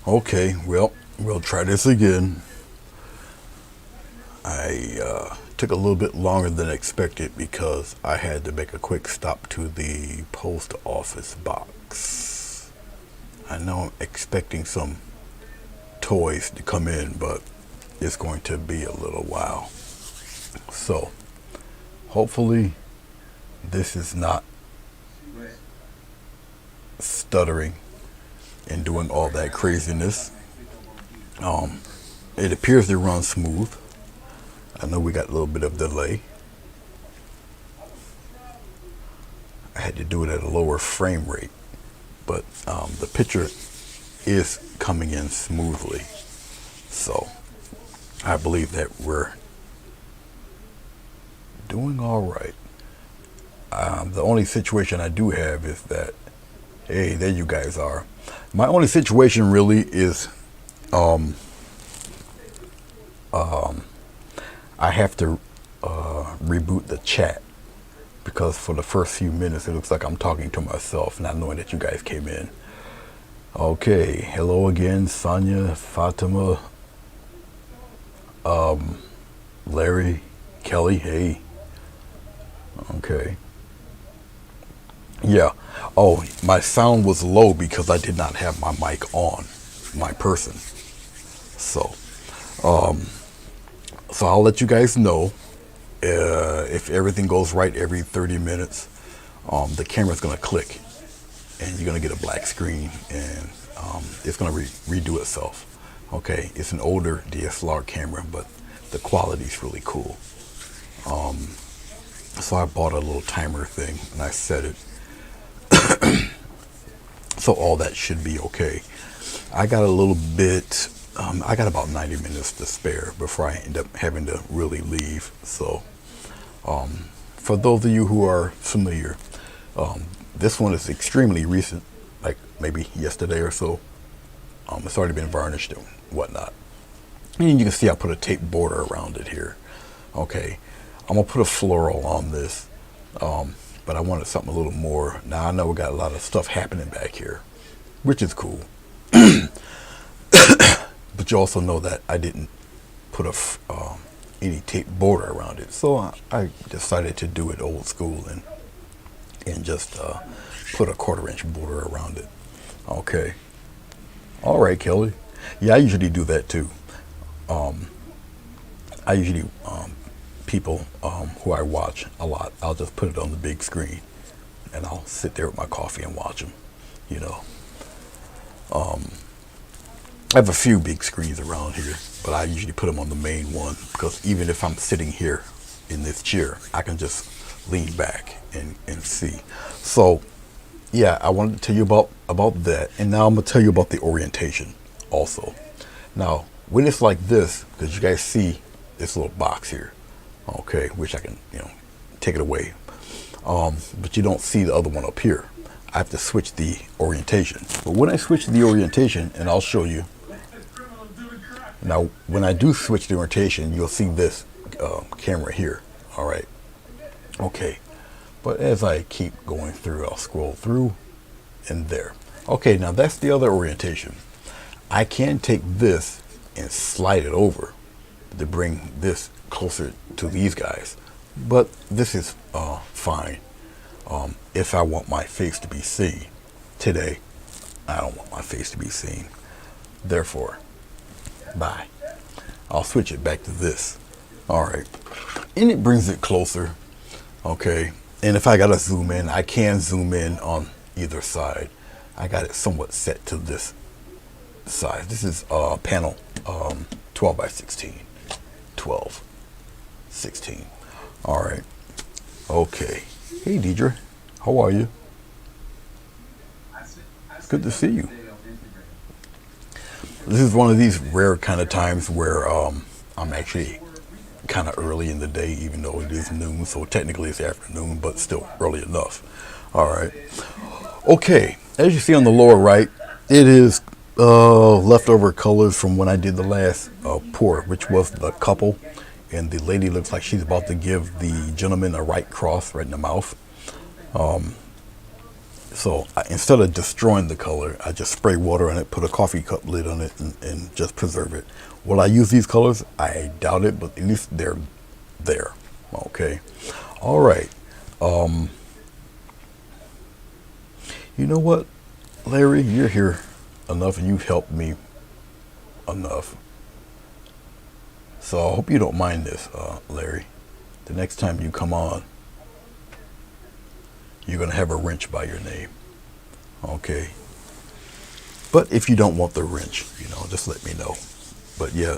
Okay, well, we'll try this again. I took a little bit longer than expected because I had to make a quick stop to the post office box. I know I'm expecting some toys to come in, but it's going to be a little while. So, hopefully, this is not stuttering and doing all that craziness. Um, it appears to run smooth. I know we got a little bit of delay. I had to do it at a lower frame rate, but the picture is coming in smoothly. So I believe that we're doing all right. The only situation I do have is that, hey, there you guys are. My only situation really is I have to reboot the chat because for the first few minutes it looks like I'm talking to myself, not knowing that you guys came in. Okay, hello again, Sonia, Fatima, Larry, Kelly. Hey, okay, yeah. Oh, my sound was low because I did not have my mic on, my person. So, so I'll let you guys know if everything goes right every 30 minutes. The camera's gonna click, and you're gonna get a black screen, and it's gonna redo itself. Okay, it's an older DSLR camera, but the quality's really cool. So I bought a little timer thing and I set it, so all that should be okay. I got a little bit. I got about 90 minutes to spare before I end up having to really leave. So, for those of you who are familiar, this one is extremely recent, like maybe yesterday or so. It's already been varnished and whatnot. And you can see I put a tape border around it here. Okay, I'm gonna put a floral on this, but I wanted something a little more. Now I know we got a lot of stuff happening back here, which is cool. But you also know that I didn't put any tape border around it, so I decided to do it old school and just put a 1/4 inch border around it. Okay. All right, Kelly. Yeah, I usually do that too. I usually people who I watch a lot, I'll just put it on the big screen, and I'll sit there with my coffee and watch them. You know, I have a few big screens around here, but I usually put them on the main one because even if I'm sitting here in this chair, I can just lean back and see. So yeah, I wanted to tell you about that, and now I'm gonna tell you about the orientation also. Now, when it's like this, because you guys see this little box here, okay, which I can take it away, but you don't see the other one up here. I have to switch the orientation. But when I switch the orientation, and I'll show you. Now, when I do switch the orientation, you'll see this camera here. All right. Okay. But as I keep going through, I'll scroll through and there. Okay, now that's the other orientation. I can take this and slide it over to bring this closer to these guys. But this is fine if I want my face to be seen. Today, I don't want my face to be seen. Therefore, bye. I'll switch it back to this. All right. And it brings it closer. Okay. And if I gotta zoom in, I can zoom in on either side. I got it somewhat set to this size. This is panel 12 by 16. 12, 16. All right. Okay. Hey, Deidre. How are you? Good to see you. This is one of these rare kind of times where I'm actually kind of early in the day, even though it is noon. So technically it's afternoon, but still early enough. All right. Okay. As you see on the lower right, it is leftover colors from when I did the last pour, which was the couple. And the lady looks like she's about to give the gentleman a right cross right in the mouth. So instead of destroying the color, I just spray water on it, put a coffee cup lid on it, and just preserve it. Will I use these colors? I doubt it, but at least they're there. Okay. All right. You know what, Larry? You're here enough and you've helped me enough. So I hope you don't mind this, Larry. The next time you come on, you're going to have a wrench by your name. Okay. But if you don't want the wrench, just let me know. But yeah,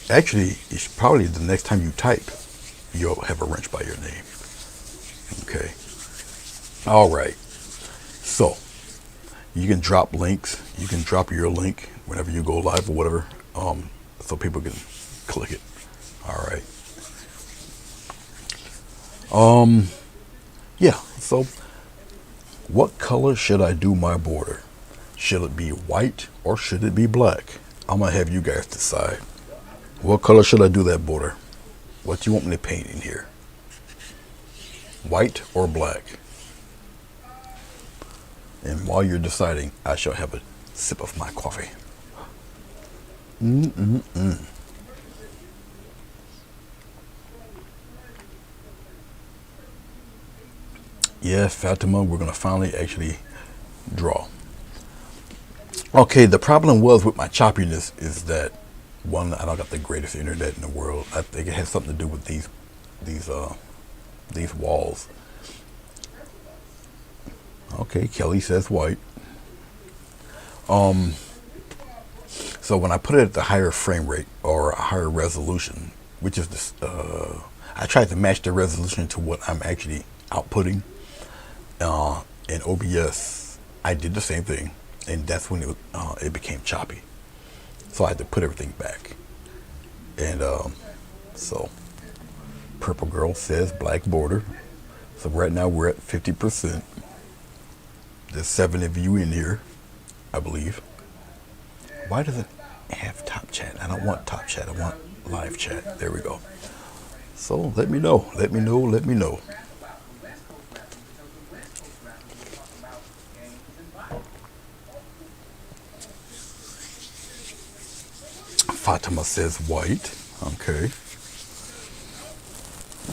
actually, it's probably the next time you type, you'll have a wrench by your name. Okay. All right. So you can drop links. You can drop your link whenever you go live or whatever, so people can click it. All right. Yeah. So, what color should I do my border? Should it be white or should it be black? I'm gonna have you guys decide. What color should I do that border? What do you want me to paint in here? White or black? And while you're deciding, I shall have a sip of my coffee. Yeah, Fatima, we're gonna finally actually draw. Okay, the problem was with my choppiness is that one, I don't got the greatest internet in the world. I think it has something to do with these walls. Okay, Kelly says white. So when I put it at the higher frame rate or a higher resolution, which is this, I tried to match the resolution to what I'm actually outputting. In OBS, I did the same thing, and that's when it became choppy. So I had to put everything back. And so Purple Girl says black border. So right now we're at 50%. There's 7 of you in here, I believe. Why does it have top chat? I don't want top chat. I want live chat. There we go. So let me know. Let me know. Let me know. Fatima says white. Okay.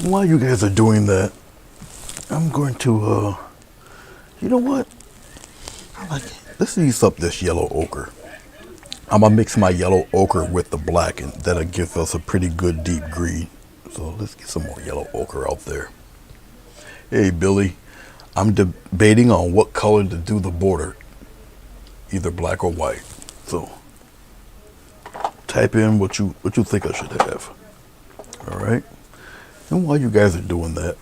While you guys are doing that, I'm going to, you know what? Let's use up this yellow ochre. I'm going to mix my yellow ochre with the black, and that'll give us a pretty good deep green. So let's get some more yellow ochre out there. Hey, Billy. I'm debating on what color to do the border. Either black or white. So type in what you think I should have. All right. And while you guys are doing that,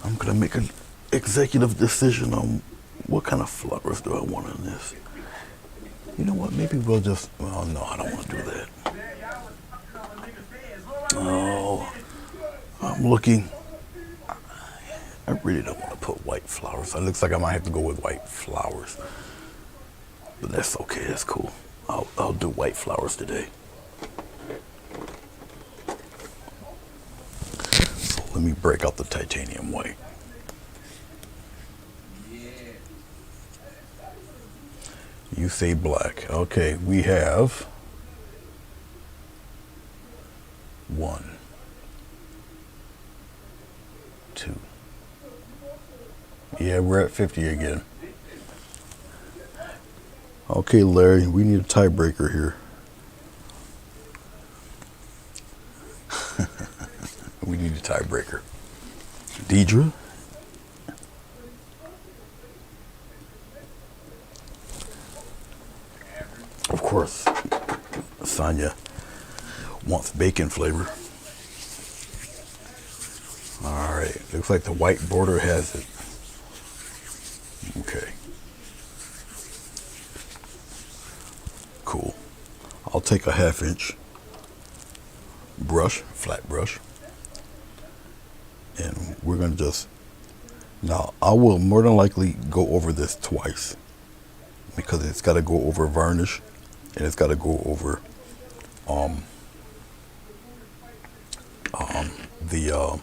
I'm gonna make an executive decision on what kind of flowers do I want in this. You know what? Maybe we'll just. Oh no, I don't want to do that. Oh, I'm looking. I really don't want to put white flowers. It looks like I might have to go with white flowers. But that's okay, that's cool. I'll do white flowers today. So let me break out the titanium white. You say black. Okay, we have 1, 2. Yeah, we're at 50 again. Okay, Larry, we need a tiebreaker here. We need a tiebreaker. Deidre? Of course, Sonia wants bacon flavor. All right, looks like the white border has it. Okay. Cool. I'll take a 1/2 inch brush, flat brush, and we're gonna just, now I will more than likely go over this twice because it's got to go over varnish and it's got to go over the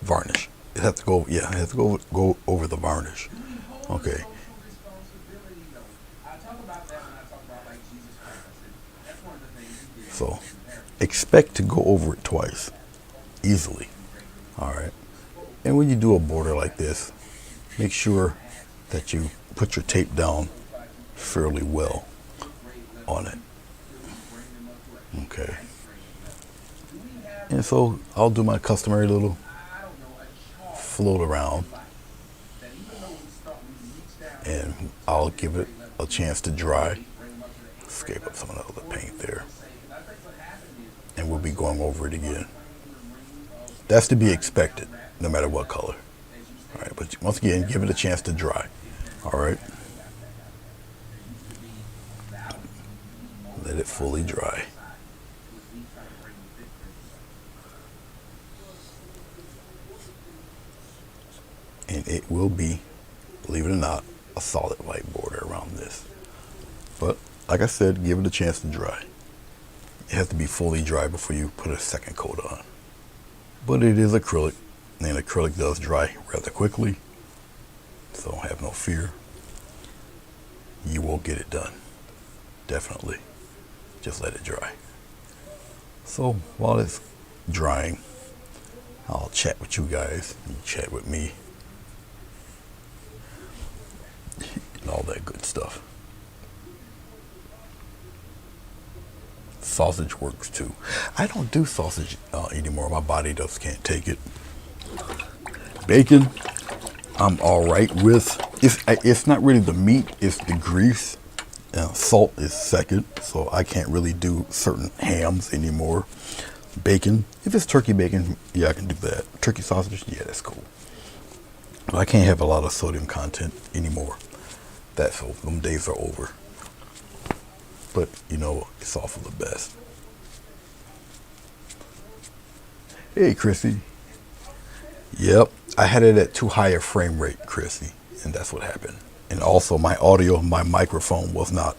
varnish it has to go. Yeah, it has to go over the varnish. Okay. So expect to go over it twice easily. All right. And when you do a border like this, make sure that you put your tape down fairly well on it. Okay. And so I'll do my customary little float around, and I'll give it a chance to dry. Escape up some of the other paint there. And we'll be going over it again. That's to be expected, no matter what color. All right, but once again, give it a chance to dry. All right. Let it fully dry. And it will be, believe it or not, a solid white border around this. But like I said, give it a chance to dry. It has to be fully dry before you put a second coat on. But it is acrylic, and acrylic does dry rather quickly, so have no fear. You will get it done. Definitely. Just let it dry. So while it's drying, I'll chat with you guys, you chat with me, and all that good stuff. Sausage works too. I don't do sausage anymore. My body just can't take it. Bacon, I'm all right with. It's not really the meat, it's the grease. Salt is second, so I can't really do certain hams anymore. Bacon, if it's turkey bacon, yeah, I can do that. Turkey sausage, yeah, that's cool. But I can't have a lot of sodium content anymore. That's over. Them days are over. But you know, it's all for the best. Hey, Chrissy. Yep, I had it at too high a frame rate, Chrissy, and that's what happened. And also, my audio, my microphone was not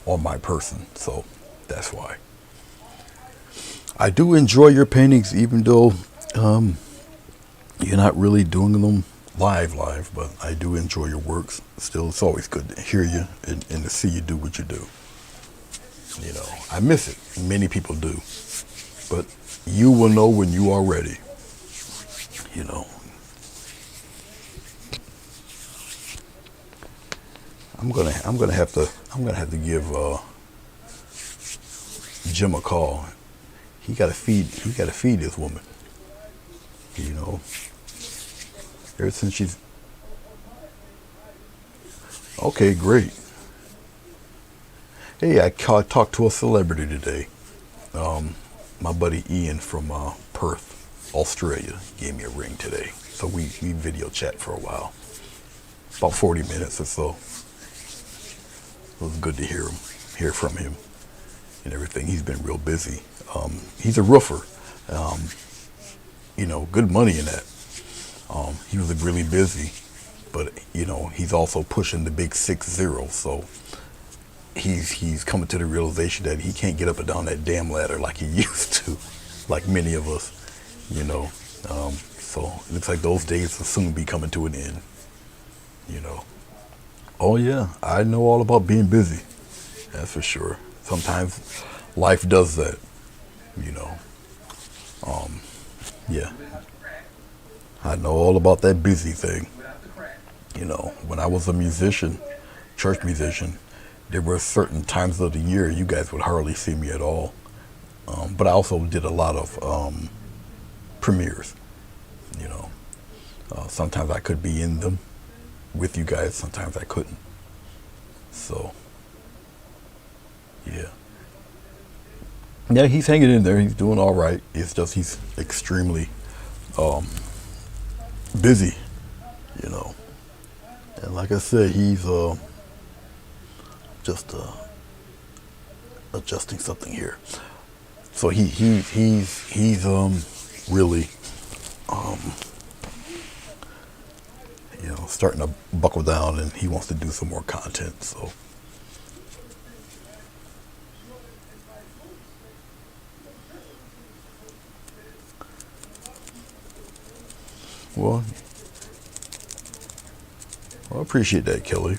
on my person, so that's why. I do enjoy your paintings, even though you're not really doing them live, but I do enjoy your works. Still, it's always good to hear you and to see you do what you do. You know, I miss it. Many people do. But you will know when you are ready. You know. I'm gonna have to give Jim a call. He gotta feed this woman. You know. Ever since she's okay, great. Hey, I talked to a celebrity today. My buddy Ian from Perth, Australia, gave me a ring today. So we video chat for a while, about 40 minutes or so. It was good to hear from him and everything. He's been real busy. He's a roofer. You know, good money in that. He was really busy, but you know, he's also pushing the big 6-0. So he's coming to the realization that he can't get up and down that damn ladder like he used to, like many of us, you know. So it looks like those days will soon be coming to an end, you know. Oh yeah, I know all about being busy, that's for sure. Sometimes life does that, you know. Yeah, I know all about that busy thing. You know, when I was a musician, church musician, there were certain times of the year you guys would hardly see me at all. But I also did a lot of premieres, you know. Sometimes I could be in them with you guys, sometimes I couldn't. So, yeah. Yeah, he's hanging in there. He's doing all right. It's just he's extremely busy, you know. And like I said, he's just adjusting something here. So he's really you know, starting to buckle down, and he wants to do some more content. So Well, I appreciate that, Kelly.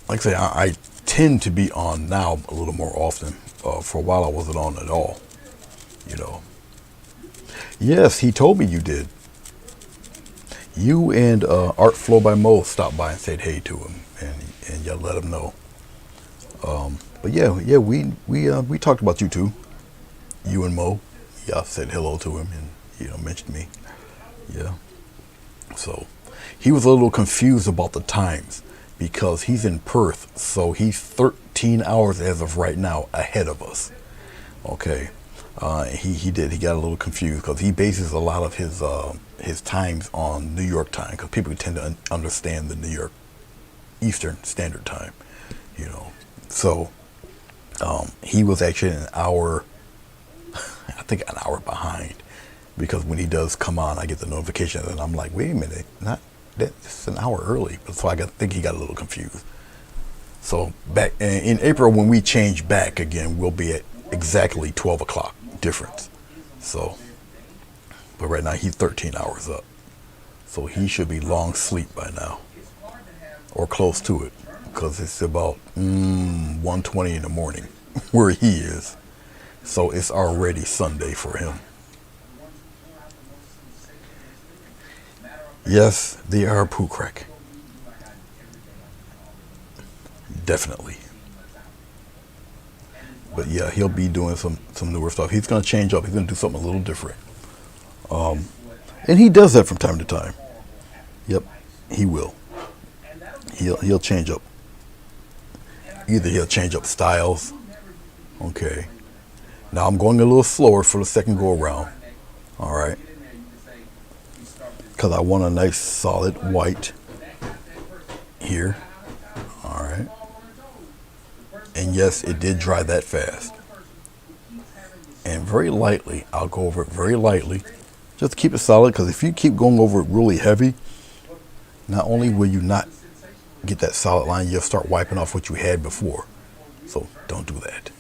Like I say, I tend to be on now a little more often. For a while, I wasn't on at all. You know. Yes, he told me you did. You and Art Flow by Mo stopped by and said hey to him, and you let him know. But yeah, we talked about you too. You and Mo. Yeah, said hello to him, and mentioned me. Yeah. So he was a little confused about the times because he's in Perth, so he's 13 hours as of right now ahead of us. Okay. He got a little confused because he bases a lot of his times on New York time because people tend to understand the New York Eastern Standard Time, you know. So he was actually an hour, I think an hour behind, because when he does come on, I get the notification and I'm like, wait a minute, not that's an hour early. So think he got a little confused. So back in April when we change back again, we'll be at exactly 12 o'clock difference. So, but right now he's 13 hours up. So he should be long sleep by now, or close to it, because it's about 1:20 in the morning where he is. So it's already Sunday for him. Yes, they are poo crack. Definitely. But yeah, he'll be doing some newer stuff. He's gonna change up. He's gonna do something a little different. And he does that from time to time. Yep, he will. He'll change up. Either he'll change up styles. Okay. Now I'm going a little slower for the second go around. All right. Because I want a nice solid white here. All right. And yes, it did dry that fast. And very lightly, I'll go over it very lightly, just to keep it solid. Because if you keep going over it really heavy, not only will you not get that solid line, you'll start wiping off what you had before. So don't do that.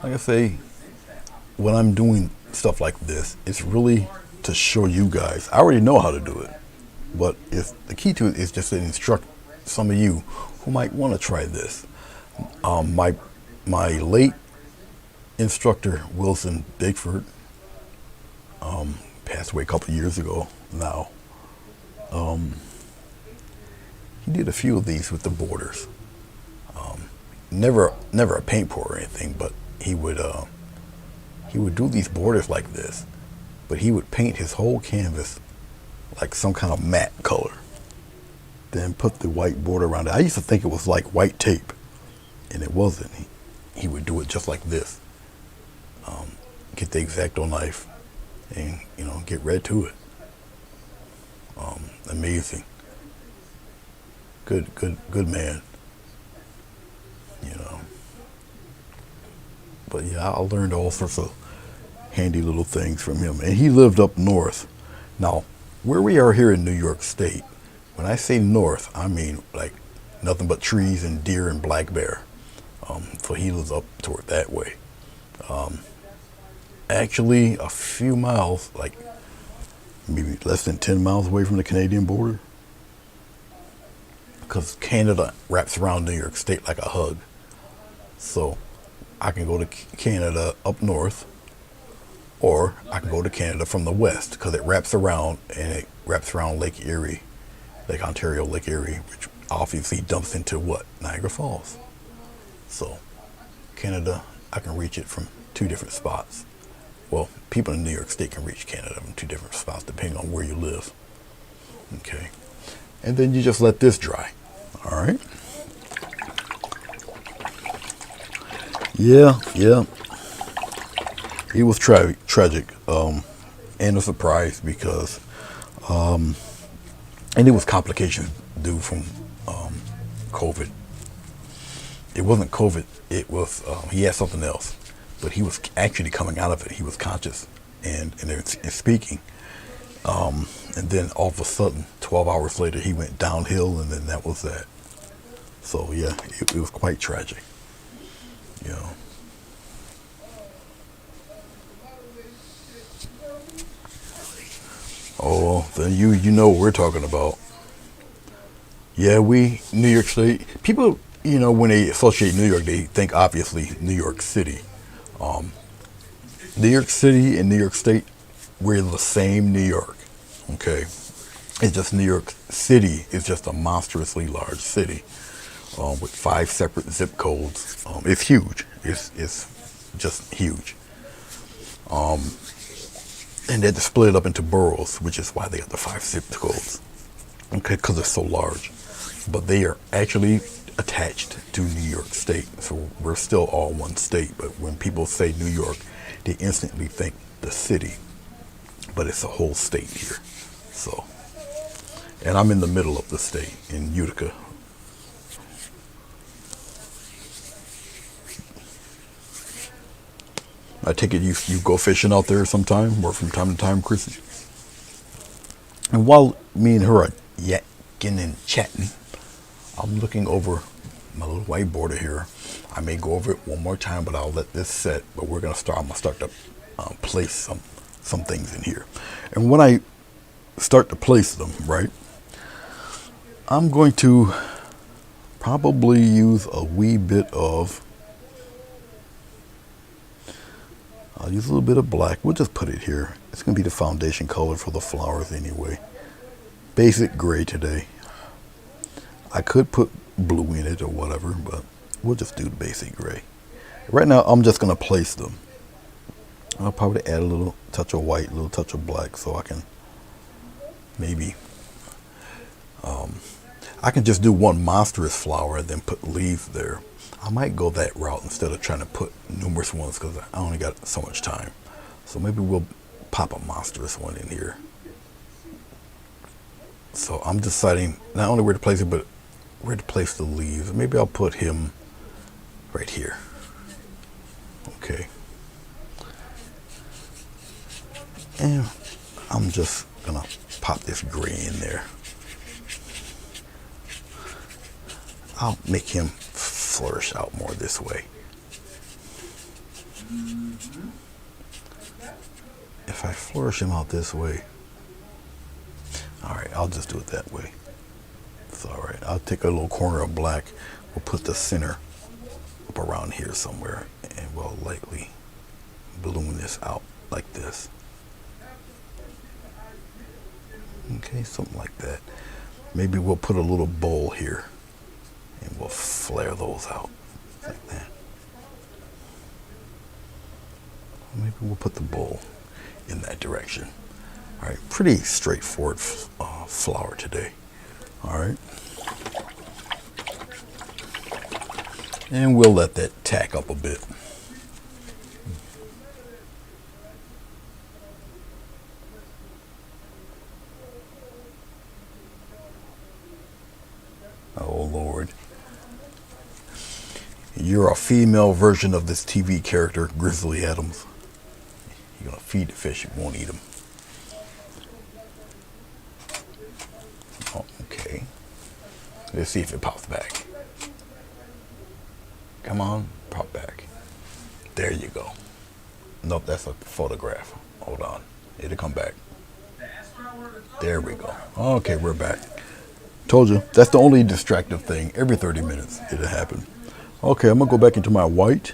Like I say, when I'm doing stuff like this, it's really to show you guys. I already know how to do it, but the key to it is just to instruct some of you who might want to try this. My late instructor Wilson Bigford passed away a couple of years ago now. He did a few of these with the borders. Never a paint pour or anything, but he would do these borders like this, but he would paint his whole canvas like some kind of matte color, then put the white border around it. I used to think it was like white tape, and it wasn't. He would do it just like this. Get the X-Acto knife and get right to it. Amazing. Good man. But yeah, I learned all sorts of handy little things from him. And he lived up north. Now, where we are here in New York State, when I say north, I mean like nothing but trees and deer and black bear. So he lives up toward that way. Actually, a few miles, like maybe less than 10 miles away from the Canadian border. Because Canada wraps around New York State like a hug. So I can go to Canada up north, or I can go to Canada from the west, because it wraps around, and it wraps around Lake Erie, Lake Ontario, Lake Erie, which obviously dumps into what? Niagara Falls. So Canada, I can reach it from two different spots. Well, people in New York State can reach Canada from two different spots depending on where you live. Okay. And then you just let this dry. All right. Yeah. It was tragic, and a surprise because, and it was complications due from COVID. It wasn't COVID. It was he had something else, but he was actually coming out of it. He was conscious and speaking, and then all of a sudden, 12 hours later, he went downhill, and then that was that. So yeah, it was quite tragic. something. You know what we're talking about. Yeah, we New York State people. When they associate New York, they think obviously New York City. Um, New York City and New York State, we're the same New York. Okay, it's just New York City is just a monstrously large city with five separate zip codes. It's huge. It's just huge. Um, and they're split up into boroughs, which is why they got the five zip codes. Okay, because it's so large. But they are actually attached to New York State. So we're still all one state. But when people say New York, they instantly think the city. But it's a whole state here. So, and I'm in the middle of the state in Utica. I take it you go fishing out there sometime or from time to time, Chrissy? And while me and her are yakking and chatting, I'm looking over my little whiteboard here. I may go over it one more time, but I'll let this set. But I'm gonna start to place some things in here. And when I start to place them, right, I'm going to probably use a wee bit of. I'll use a little bit of black. We'll just put it here. It's gonna be the foundation color for the flowers anyway. Basic gray today. I could put blue in it or whatever, but we'll just do the basic gray. Right now, I'm just going to place them. I'll probably add a little touch of white, a little touch of black, so I can maybe, I can just do one monstrous flower and then put leaves there. I might go that route instead of trying to put numerous ones because I only got so much time. So maybe we'll pop a monstrous one in here. So I'm deciding not only where to place it, but where to place the leaves. Maybe I'll put him right here. Okay. And I'm just gonna pop this gray in there. I'll make him flourish out more this way. If I flourish him out this way, all right, I'll just do it that way. It's all right. I'll take a little corner of black. We'll put the center up around here somewhere, and we'll lightly balloon this out like this. Okay, something like that. Maybe we'll put a little bowl here, and we'll flare those out like that. Maybe we'll put the bowl in that direction. All right, pretty straightforward flower today. All right. And we'll let that tack up a bit. Oh, Lord. You're a female version of this TV character, Grizzly Adams. You're going to feed the fish, you won't eat them. Oh, okay. Let's see if it pops back. Come on, pop back. There you go. Nope, that's a photograph. Hold on. It'll come back. There we go. Okay, we're back. Told you, that's the only distractive thing. Every 30 minutes, it'll happen. Okay, I'm gonna go back into my white.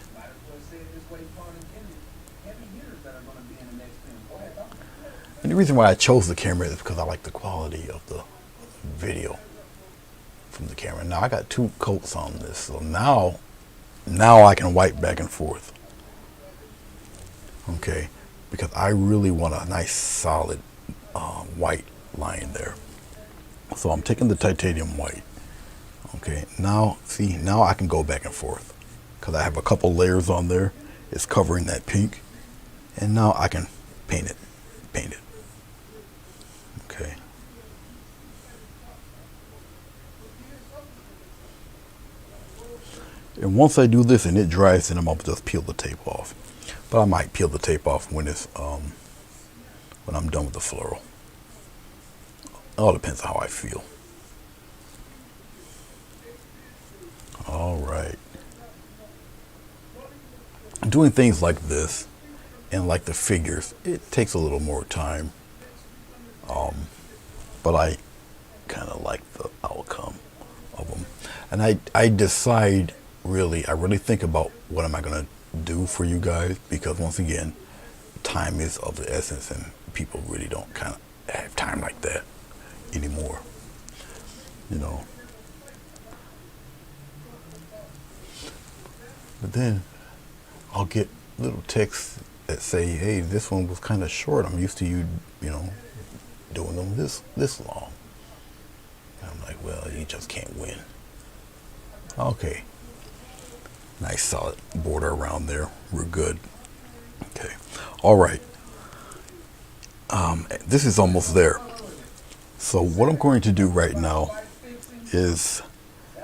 And the reason why I chose the camera is because I like the quality of the video from the camera. Now I got two coats on this, so now I can wipe back and forth. Okay, because I really want a nice solid white line there. So I'm taking the titanium white. Okay, now see, now I can go back and forth because I have a couple layers on there. It's covering that pink, and now I can paint it. Okay. And once I do this and it dries, then I'm gonna just peel the tape off. But I might peel the tape off when it's when I'm done with the floral. It all depends on how I feel. All right. Doing things like this and like the figures, it takes a little more time. but I kind of like the outcome of them. And I decide I really think about what am I going to do for you guys, because once again, time is of the essence and people really don't kind of have time like that anymore, you know. But then I'll get little texts that say, hey, this one was kind of short. I'm used to you, you know, doing them this long. And I'm like, well, you just can't win. Okay. Nice solid border around there. We're good. Okay. All right. This is almost there. So what I'm going to do right now is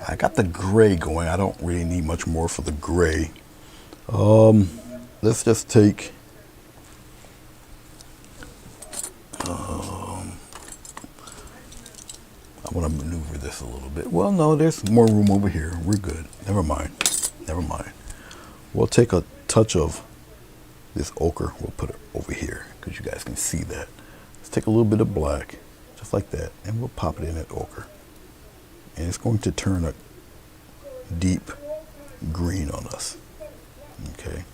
I got the gray going. I don't really need much more for the gray. Let's just take I want to maneuver this a little bit. Well, no, there's more room over here. We're good. Never mind. Never mind. We'll take a touch of this ochre. We'll put it over here because you guys can see that. Let's take a little bit of black, just like that, and we'll pop it in that ochre. And it's going to turn a deep green on us. Okay.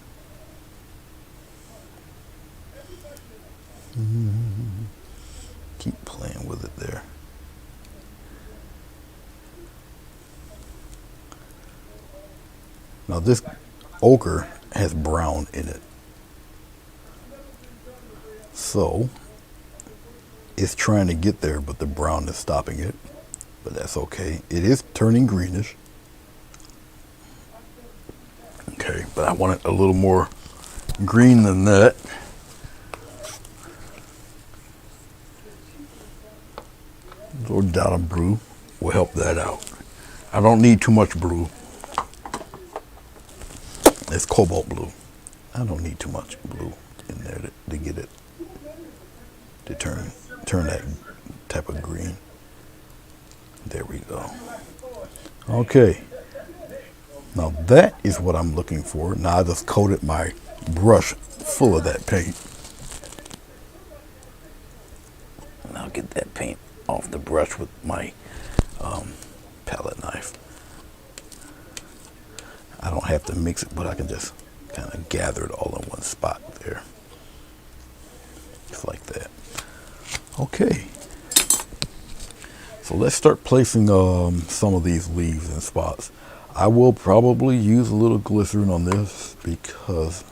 Keep playing with it there. Now this ochre has brown in it. So it's trying to get there, but the brown is stopping it. But that's okay. It is turning greenish. Okay, but I want it a little more green than that. A little dot of blue will help that out. I don't need too much blue. It's cobalt blue. I don't need too much blue in there to get it to turn that type of green. There we go. Okay. Now that is what I'm looking for. Now I just coated my brush full of that paint. And I'll get that paint off the brush with my palette knife. I don't have to mix it, but I can just kind of gather it all in one spot there. Just like that. Okay. So let's start placing some of these leaves in spots. I will probably use a little glycerin on this because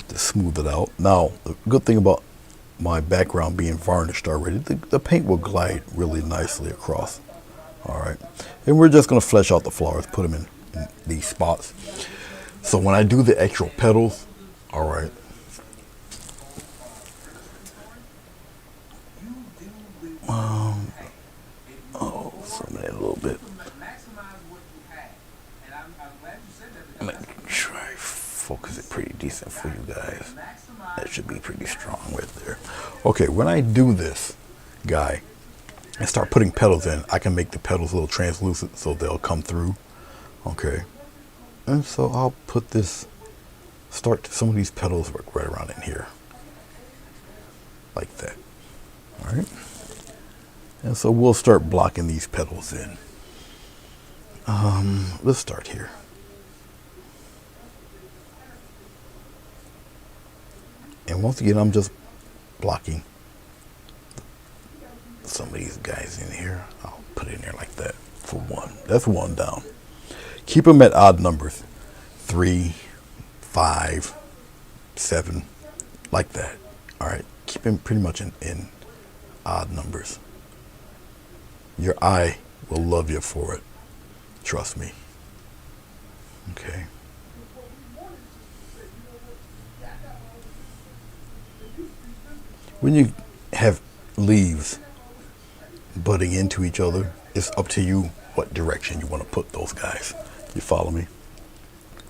to smooth it out. Now, the good thing about my background being varnished already, the paint will glide really nicely across. All right. And we're just going to flesh out the flowers, put them in these spots. So when I do the actual petals, all right, some of that a little bit. I'm gonna try focus it pretty decent for you guys. That should be pretty strong right there. Okay, when I do this guy and start putting petals in, I can make the petals a little translucent so they'll come through. Okay, and so I'll put this, start some of these petals right around in here, like that. All right, and so we'll start blocking these petals in. Let's start here. And once again, I'm just blocking some of these guys in here. I'll put it in there like that for one. That's one down. Keep them at odd numbers. 3, 5, 7, like that. All right. Keep them pretty much in odd numbers. Your eye will love you for it. Trust me. Okay. When you have leaves butting into each other, it's up to you what direction you want to put those guys. You follow me?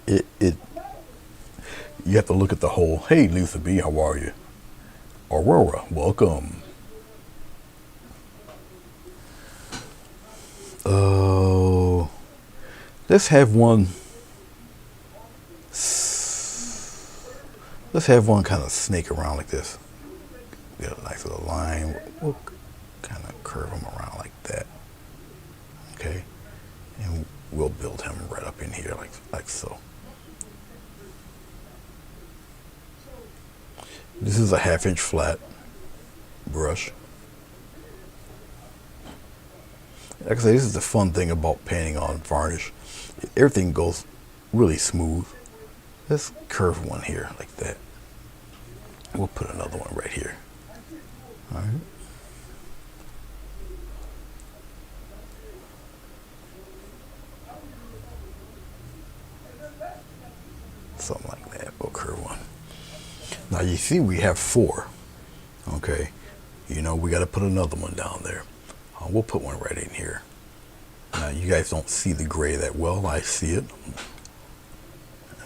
You have to look at the whole. Hey, Lisa B, how are you? Aurora, welcome. Oh, let's have one. Let's have one kind of snake around like this. Get a nice little line. We'll kind curve him around like that. Okay, and we'll build him right up in here like so. This is a 1/2 inch flat brush. Like I say, this is the fun thing about painting on varnish. Everything goes really smooth. Let's curve one here like that. We'll put another one right here. All right. Something like that. We'll curve one. Now you see we have 4. Okay. You know, we got to put another one down there. We'll put one right in here. Now you guys don't see the gray that well. I see it.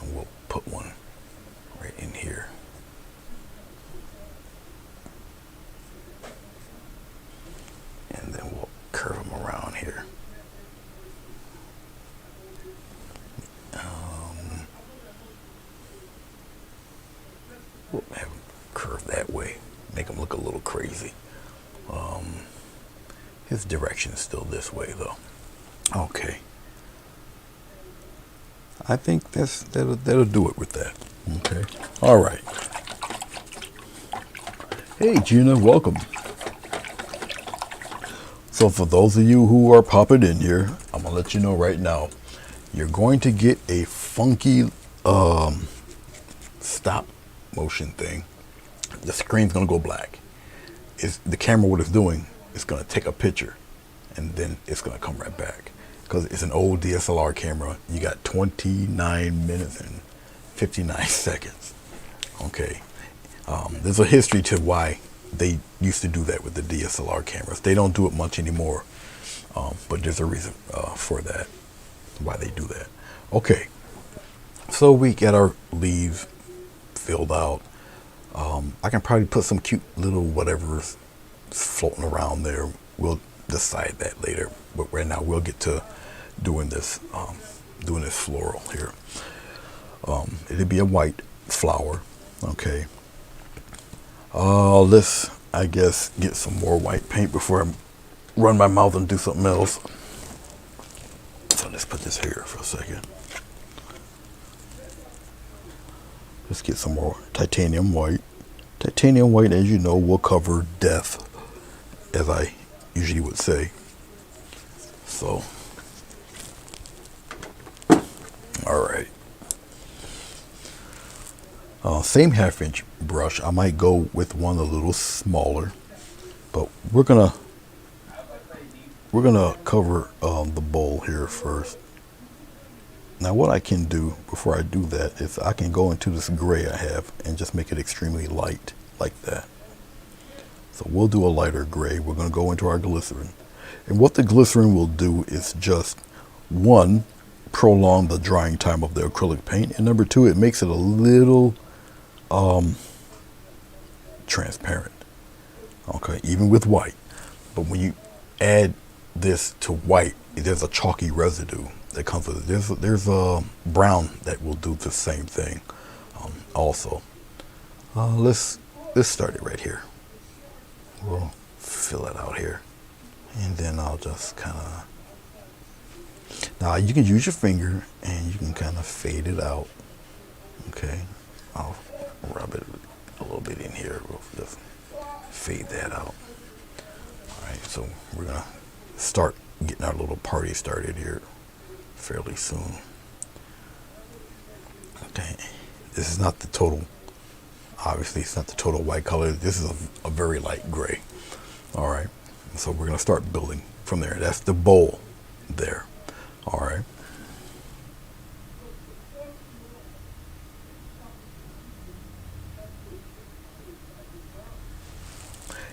And we'll put one right in here. And then we'll curve them around here. We'll have them curve that way. Make them look a little crazy. His direction is still this way though. Okay. I think that'll do it with that. Okay. All right. Hey Gina, welcome. So for those of you who are popping in here, I'm gonna let you know right now, you're going to get a funky stop motion thing. The screen's gonna go black. The camera, what it's doing, it's gonna take a picture and then it's gonna come right back. Because it's an old DSLR camera. You got 29 minutes and 59 seconds. Okay. There's a history to why they used to do that with the DSLR cameras. They don't do it much anymore. But there's a reason for that, why they do that. Okay. So we get our leaves filled out. I can probably put some cute little whatever's floating around there. We'll decide that later. But right now we'll get to doing this floral here. It'll be a white flower. Okay. Let's, I guess, get some more white paint before I run my mouth and do something else. So let's put this here for a second. Let's get some more titanium white. Titanium white, as you know, will cover death, as I usually would say. So, all right. Same 1/2 inch brush. I might go with one a little smaller, but we're gonna cover the bowl here first. Now what I can do before I do that is I can go into this gray I have and just make it extremely light like that. So we'll do a lighter gray. We're going to go into our glycerin. And what the glycerin will do is just, one, prolong the drying time of the acrylic paint. And number two, it makes it a little transparent. Okay, even with white. But when you add this to white, there's a chalky residue that comes with it. There's a brown that will do the same thing also. Let's start it right here. We'll fill it out here. And then I'll just kind of, now you can use your finger and you can kind of fade it out. Okay, I'll rub it a little bit in here. We'll just fade that out. All right, so we're gonna start getting our little party started here fairly soon. Okay, this is not the total, obviously it's not the total white color. This is a very light gray. All right, so we're gonna start building from there. That's the bowl there. All right.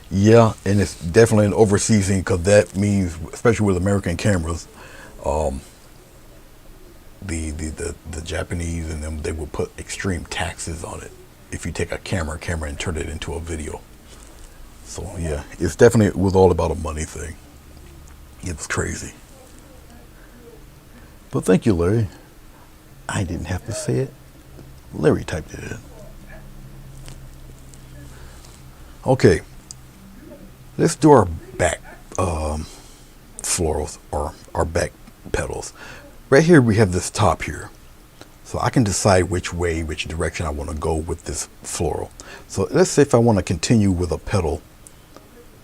Yeah, and it's definitely an overseasoning, because that means, especially with American cameras, the Japanese and them, they will put extreme taxes on it if you take a camera and turn it into a video. So yeah, it's definitely, it was all about a money thing. It was crazy. But thank you, Larry. I didn't have to say it. Larry typed it in. Okay, let's do our back florals or our back petals. Right here we have this top here. So I can decide which way, which direction I want to go with this floral. So let's say if I want to continue with a petal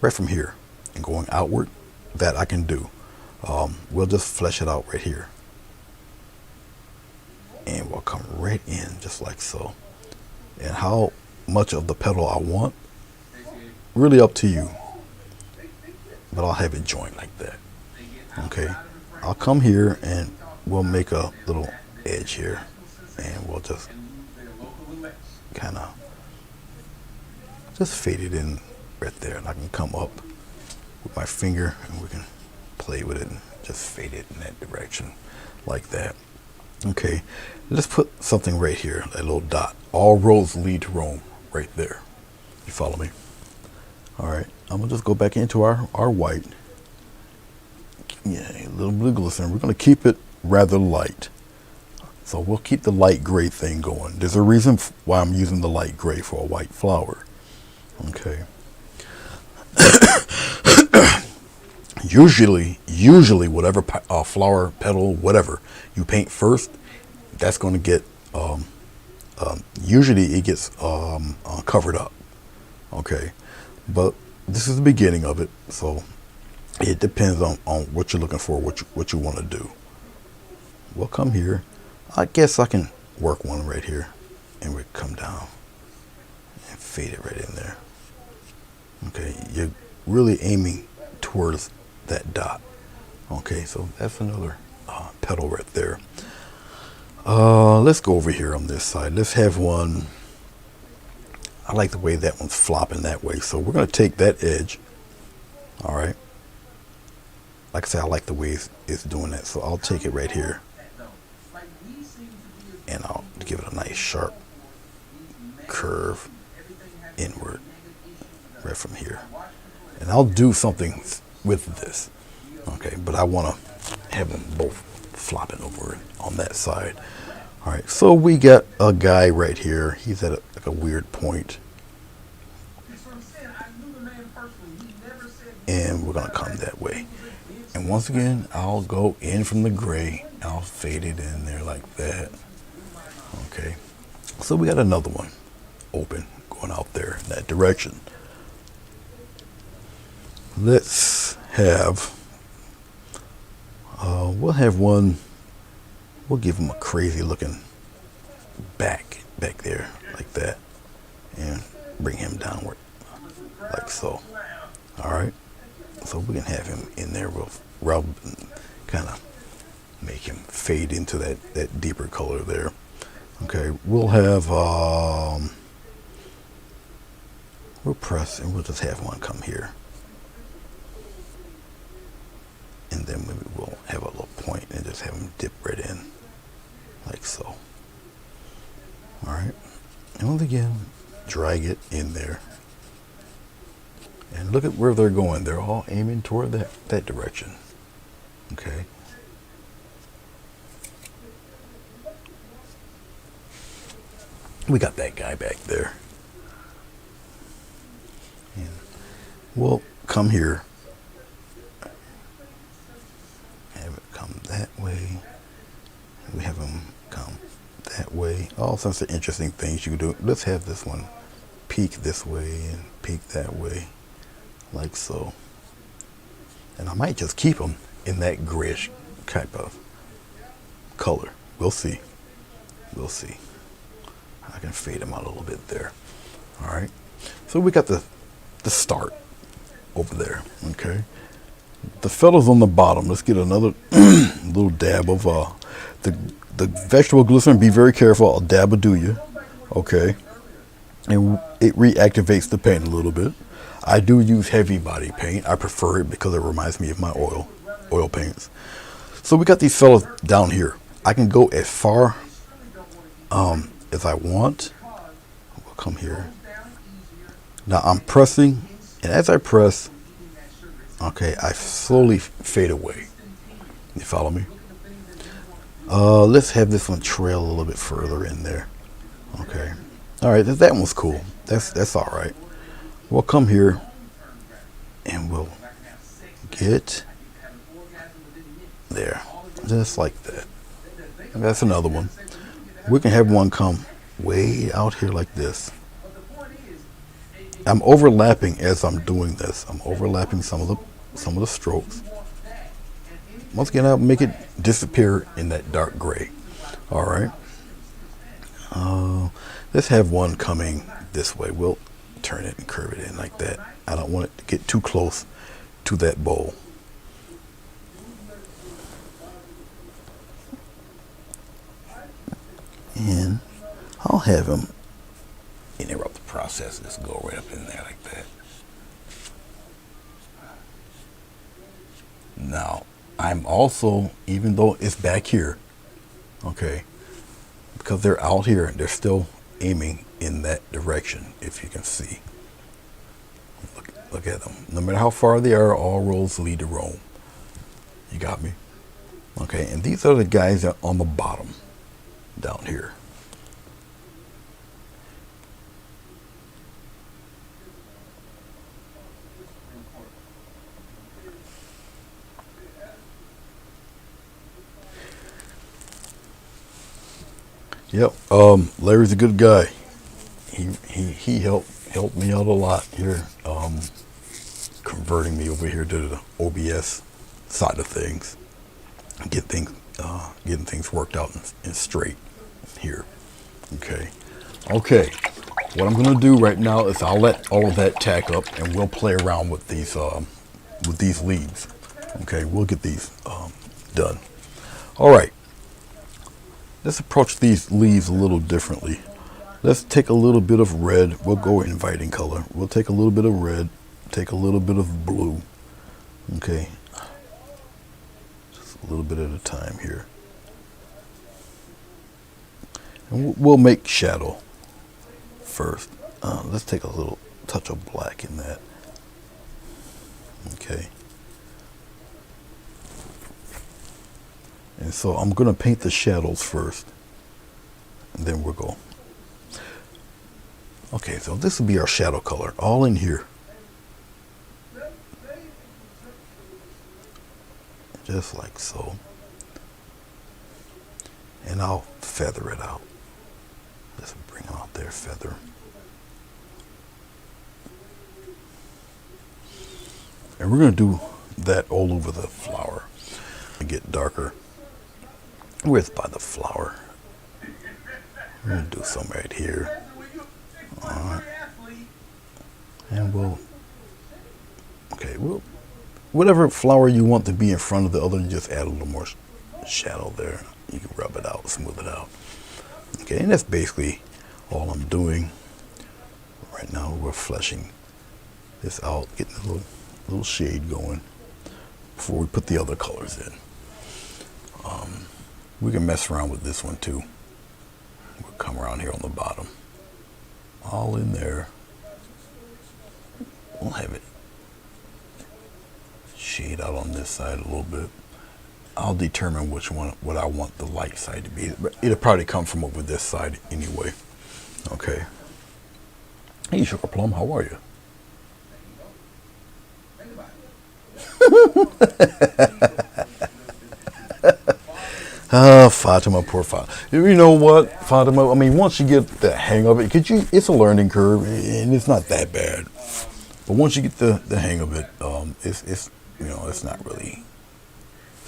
right from here and going outward, that I can do. We'll just flesh it out right here. And we'll come right in just like so. And how much of the petal I want, really up to you. But I'll have it joined like that. Okay. I'll come here and we'll make a little edge here. And we'll just kind of just fade it in right there. And I can come up with my finger and we can play with it and just fade it in that direction like that. Okay, let's put something right here, that little dot. All roads lead to Rome right there. You follow me? All right, I'm gonna just go back into our white. Yeah, a little blue glycerin. We're gonna keep it rather light. So we'll keep the light gray thing going. There's a reason why I'm using the light gray for a white flower. Okay. Usually whatever flower, petal, whatever you paint first, that's going to get, usually it gets covered up. Okay. But this is the beginning of it. So it depends on what you're looking for, what you want to do. We'll come here. I guess I can work one right here and we come down and fade it right in there. Okay. You're really aiming towards that dot. Okay, so that's another petal right there. Let's go over here on this side. Let's have one. I like the way that one's flopping that way. So we're going to take that edge. All right. Like I said, I like the way it's doing that. So I'll take it right here. And I'll give it a nice sharp curve inward right from here. And I'll do something with this. Okay, but I want to have them both flopping over on that side. All right, so we got a guy right here. He's at like a weird point. And we're going to come that way. And once again, I'll go in from the gray. I'll fade it in there like that. Okay, so we got another one open going out there in that direction. Let's have, we'll have one, we'll give him a crazy looking back there like that and bring him downward like so. All right, so we can have him in there. We'll kind of make him fade into that deeper color there. Okay, we'll have, we'll press and we'll just have one come here. And then maybe we'll have a little point and just have them dip right in, like so. All right. And once again, drag it in there. And look at where they're going. They're all aiming toward that direction. Okay. We got that guy back there. And we'll come here. Have it come that way. We have them come that way. All sorts of interesting things you can do. Let's have this one peek this way and peek that way, like so. And I might just keep them in that grayish type of color. We'll see. We'll see. I can fade them out a little bit there. All right. So we got the start over there. Okay. The feathers on the bottom. Let's get another little dab of the vegetable glycerin. Be very careful. A dab will do you. Okay. And it reactivates the paint a little bit. I do use heavy body paint. I prefer it because it reminds me of my oil paints. So we got these fellas down here. I can go as far as I want. We'll come here. Now I'm pressing, and as I press, okay, I slowly fade away. You follow me? Let's have this one trail a little bit further in there. Okay. All right, that one's cool. That's all right. We'll come here and we'll get there, just like that. And that's another one. We can have one come way out here like this. I'm overlapping as I'm doing this. I'm overlapping some of the strokes. Once again, I'll make it disappear in that dark gray. All right. Let's have one coming this way. We'll turn it and curve it in like that. I don't want it to get too close to that bowl. And I'll have him interrupt the process. Just go right up in there like that. Now, I'm also, even though it's back here, okay, because they're out here, they're still aiming in that direction, if you can see. Look at them. No matter how far they are, all roads lead to Rome. You got me? Okay, and these are the guys that are on the bottom, down here. Yep. Larry's a good guy. He helped me out a lot here, converting me over here to the OBS side of things, getting things worked out and straight here. Okay. What I'm gonna do right now is I'll let all of that tack up, and we'll play around with these leaves. Okay, we'll get these done. All right. Let's approach these leaves a little differently. Let's take a little bit of red. We'll go inviting color. We'll take a little bit of red, take a little bit of blue. Okay. Just a little bit at a time here. And we'll make shadow first. Let's take a little touch of black in that. Okay. And so I'm going to paint the shadows first, and then we'll go. Okay, so this will be our shadow color, all in here. Just like so. And I'll feather it out. Just bring out their feather. And we're going to do that all over the flower. And get darker. With by the flower. We're going to do some right here. Alright. And whatever flower you want to be in front of the other, you just add a little more shadow there. You can rub it out, smooth it out. Okay, and that's basically all I'm doing. Right now we're fleshing this out, getting a little shade going before we put the other colors in. We can mess around with this one too. We'll come around here on the bottom. All in there. We'll have it shade out on this side a little bit. I'll determine what I want the light side to be. But it'll probably come from over this side anyway. Okay. Hey, Sugar Plum, how are you? Fatima, poor Fatima. You know what, Fatima? I mean, once you get the hang of it, it's a learning curve, and it's not that bad. But once you get the hang of it, it's not really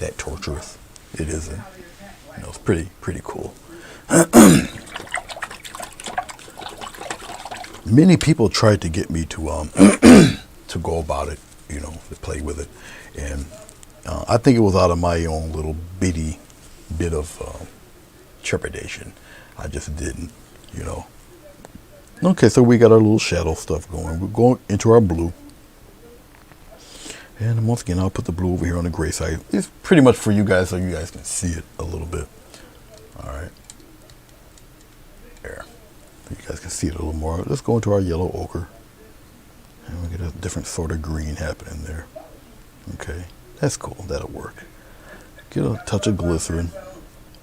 that torturous. It isn't. It's pretty cool. Many people tried to get me to to go about it, to play with it, and I think it was out of my own little bitty bit of trepidation. I just didn't, Okay, so we got our little shadow stuff going. We're going into our blue. And once again, I'll put the blue over here on the gray side. It's pretty much for you guys so you guys can see it a little bit. All right. There. So you guys can see it a little more. Let's go into our yellow ochre. And we get a different sort of green happening there. Okay. That's cool. That'll work. Get a touch of glycerin.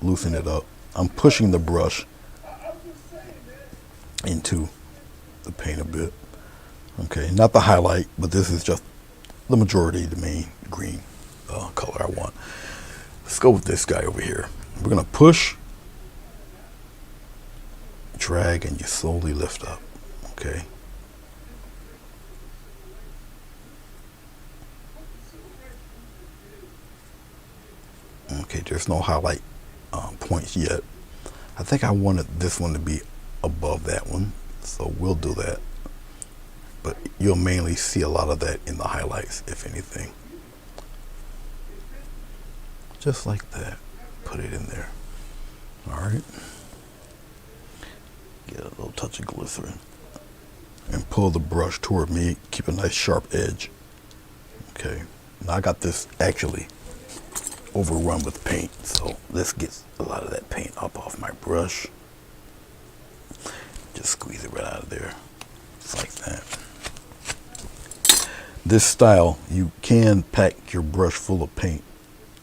Loosen it up. I'm pushing the brush into the paint a bit. Okay. Not the highlight, but this is just the majority, the main green color I want. Let's go with this guy over here. We're gonna push, drag, and you slowly lift up. Okay. Okay, there's no highlight points yet. I think I wanted this one to be above that one, so we'll do that. But you'll mainly see a lot of that in the highlights, if anything. Just like that. Put it in there. All right. Get a little touch of glycerin. And pull the brush toward me. Keep a nice sharp edge. Okay. Now I got this actually overrun with paint, so let's get a lot of that paint up off my brush. Just squeeze it right out of there. Just like that. This style, you can pack your brush full of paint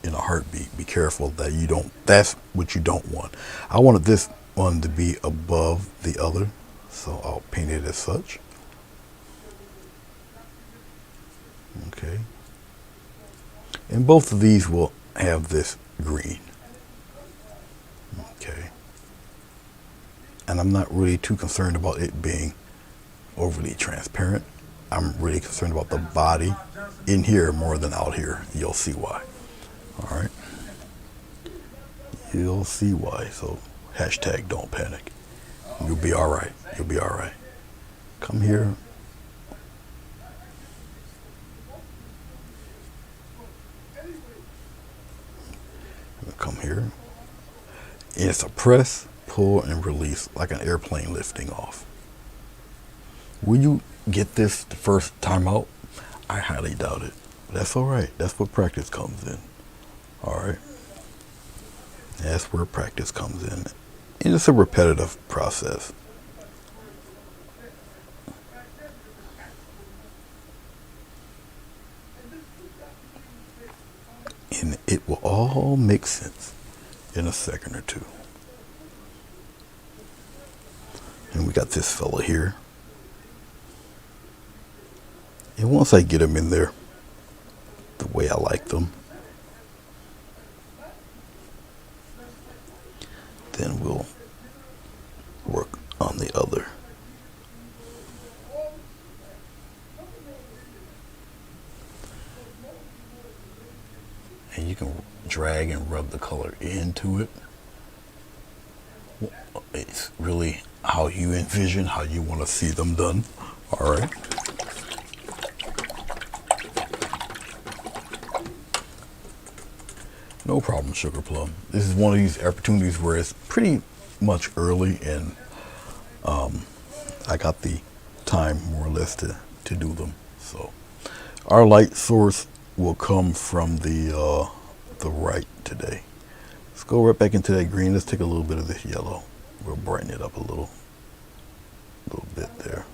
in a heartbeat. Be careful that you don't, that's what you don't want. I wanted this one to be above the other, so I'll paint it as such. Okay. And both of these will have this green. Okay. And I'm not really too concerned about it being overly transparent. I'm really concerned about the body in here more than out here. You'll see why. All right. You'll see why. So hashtag don't panic. You'll be all right. You'll be all right. Come here. Come here. It's a press, pull, and release like an airplane lifting off. Will you get this the first time out? I highly doubt it. That's all right. That's where practice comes in. All right. That's where practice comes in. And it's a repetitive process. And it will all make sense in a second or two. And we got this fella here. And once I get him in there the way I like them, then we'll work on the other. And you can drag and rub the color into it. It's really how you envision, how you want to see them done. All right. No problem, Sugar Plum. This is one of these opportunities where it's pretty much early, and I got the time more or less to do them. So our light source will come from the right today. Let's go right back into that green. Let's take a little bit of this yellow. We'll brighten it up a little bit there.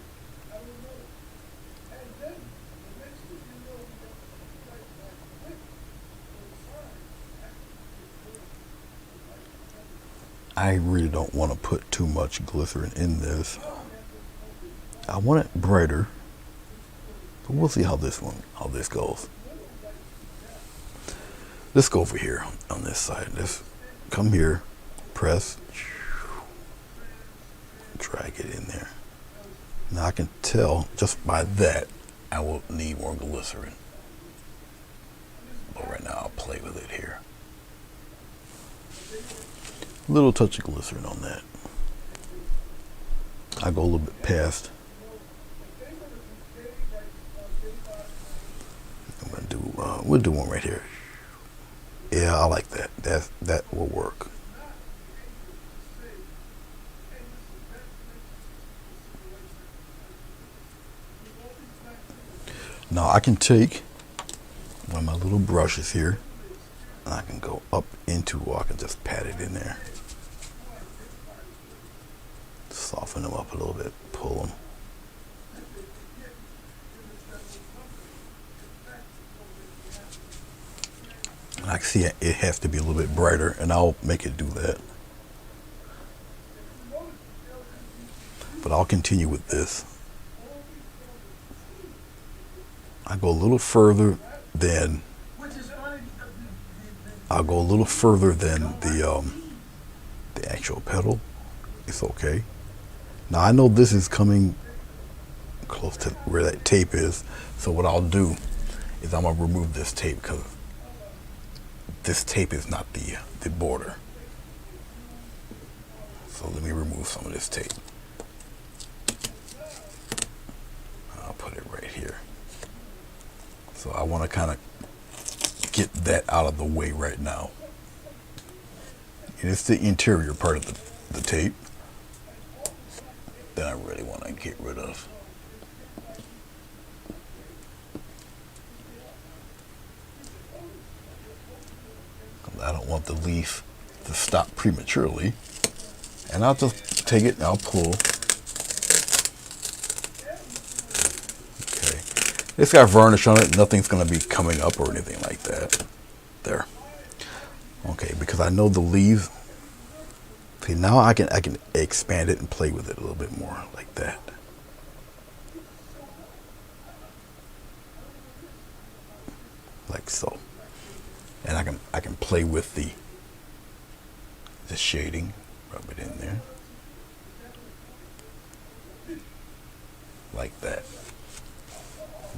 I really don't want to put too much glycerin in this. I want it brighter, but we'll see how this goes. Let's go over here on this side. Let's come here, press, drag it in there. Now I can tell just by that I will need more glycerin. But right now I'll play with it here. A little touch of glycerin on that. I go a little bit past. I'm gonna do. We'll do one right here. Yeah, I like that. That will work. Now I can take one of my little brushes here, and I can go up into, or I can just pat it in there. Soften them up a little bit, pull them. And I can see it has to be a little bit brighter, and I'll make it do that. But I'll continue with this. I go a little further than I'll go a little further than the actual pedal. It's okay. Now I know this is coming close to where that tape is, so what I'll do is I'm gonna remove this tape because this tape is not the border. So let me remove some of this tape. I'll put it right here. So I want to kind of get that out of the way right now. And it's the interior part of the tape that I really want to get rid of. I don't want the leaf to stop prematurely. And I'll just take it and I'll pull. Okay. It's got varnish on it. Nothing's going to be coming up or anything like that. There. Okay, because I know the leaves. See, now I can expand it and play with it a little bit more like that. Like so. And I can play with the shading. Rub it in there. Like that.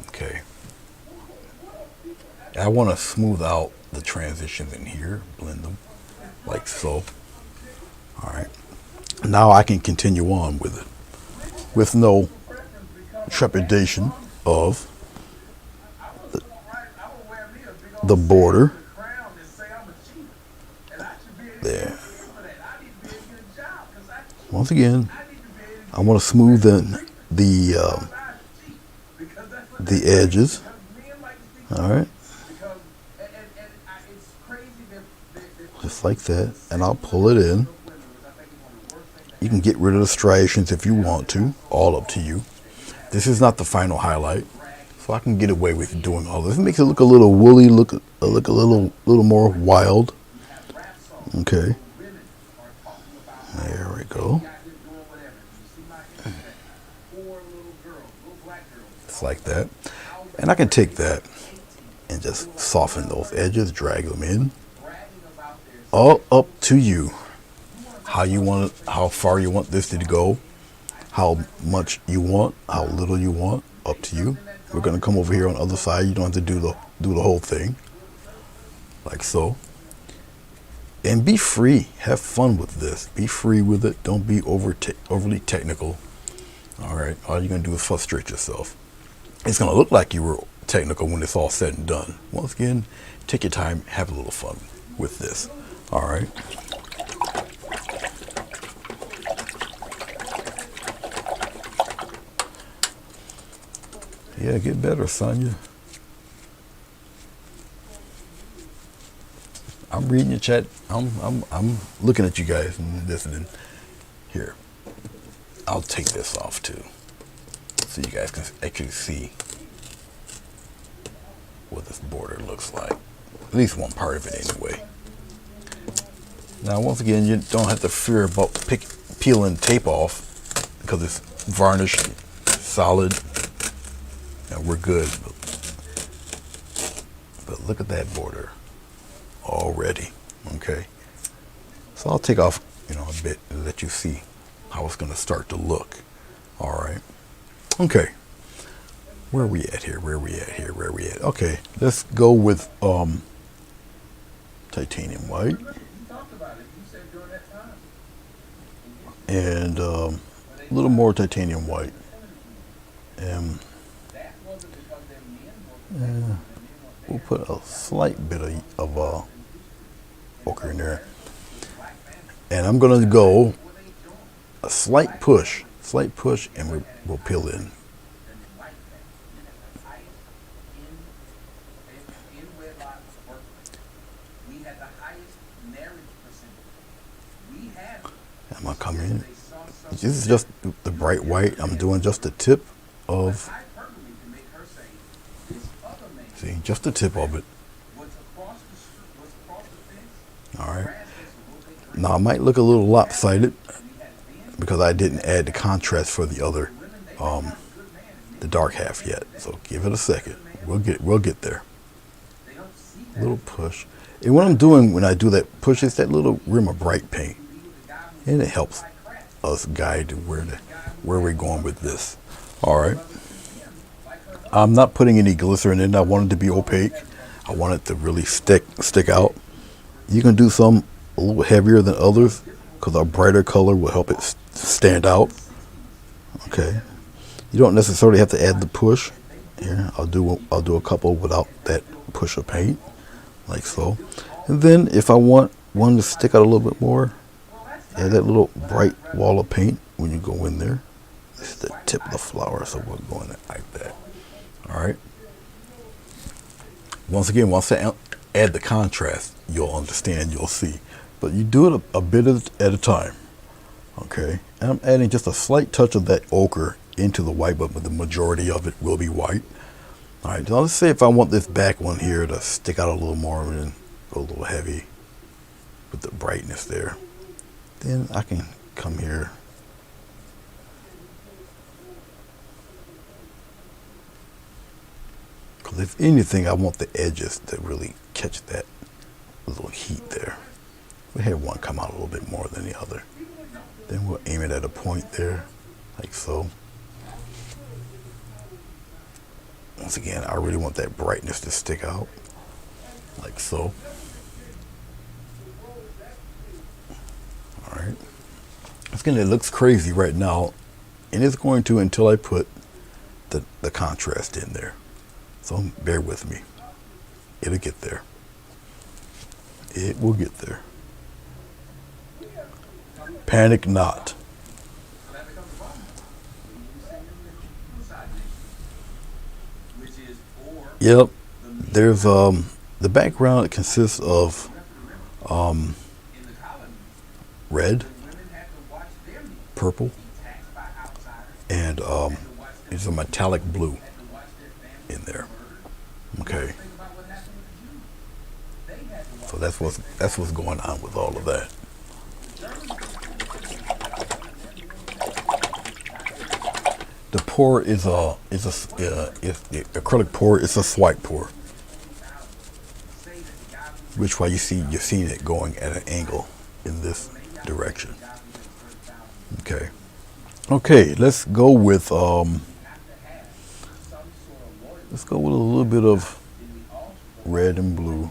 Okay. And I want to smooth out the transitions in here, blend them like so. All right. Now I can continue on with it with no trepidation of the border. There. Once again, I want to smoothen the edges. All right. Just like that, and I'll pull it in. You can get rid of the striations if you want to, all up to you. This is not the final highlight, so I can get away with doing all this. It makes it look a little woolly, look a little more wild. Okay. There we go. It's like that. And I can take that and just soften those edges, drag them in. All up to you. How you want it, how far you want this to go, how much you want, how little you want, up to you. We're gonna come over here on the other side. You don't have to do the whole thing. Like so. And be free. Have fun with this. Be free with it. Don't be overly technical. All right. All you're going to do is frustrate yourself. It's going to look like you were technical when it's all said and done. Once again, take your time. Have a little fun with this. All right. Yeah, get better, Sonya. I'm reading your chat. I'm looking at you guys and listening. Here, I'll take this off too, so you guys can actually see what this border looks like. At least one part of it, anyway. Now, once again, you don't have to fear about peeling tape off because it's varnished, solid, and we're good. But look at that border. Already, okay. So I'll take off, a bit and let you see how it's going to start to look. All right. Okay. Where are we at here? Okay, let's go with titanium white and a little more titanium white. And we'll put a slight bit of ochre in there. And I'm going to go a slight push, and we'll peel in. I'm going to come in. This is just the bright white. I'm doing just the tip of, see, just the tip of it. All right. Now it might look a little lopsided because I didn't add the contrast for the other, the dark half yet. So give it a second. We'll get there. Little push. And what I'm doing when I do that push is that little rim of bright paint, and it helps us guide where we're going with this. All right. I'm not putting any glycerin in. I want it to be opaque. I want it to really stick out. You can do some a little heavier than others because a brighter color will help it stand out. Okay. You don't necessarily have to add the push. Here, I'll do a couple without that push of paint, like so. And then if I want one to stick out a little bit more, add that little bright wall of paint when you go in there. This is the tip of the flower, so we're going like that. All right. Once again, once I add the contrast, you'll understand, you'll see. But you do it a bit at a time. Okay. And I'm adding just a slight touch of that ochre into the white, but the majority of it will be white. All right. Now let's say if I want this back one here to stick out a little more and go a little heavy with the brightness there, then I can come here. Because if anything, I want the edges to really catch that little heat there. We have one come out a little bit more than the other. Then we'll aim it at a point there, like so. Once again, I really want that brightness to stick out, like so. All right. Again, it looks crazy right now, and it's going to until I put the contrast in there. So bear with me. It'll get there. It will get there. Panic not. Yep. There's the background. It consists of red, purple, and it's a metallic blue in there. Okay. So that's what's going on with all of that. The pour is the acrylic pour. It's a swipe pour, which way you're seeing it going at an angle in this direction. Okay. Okay. Let's go with a little bit of red and blue.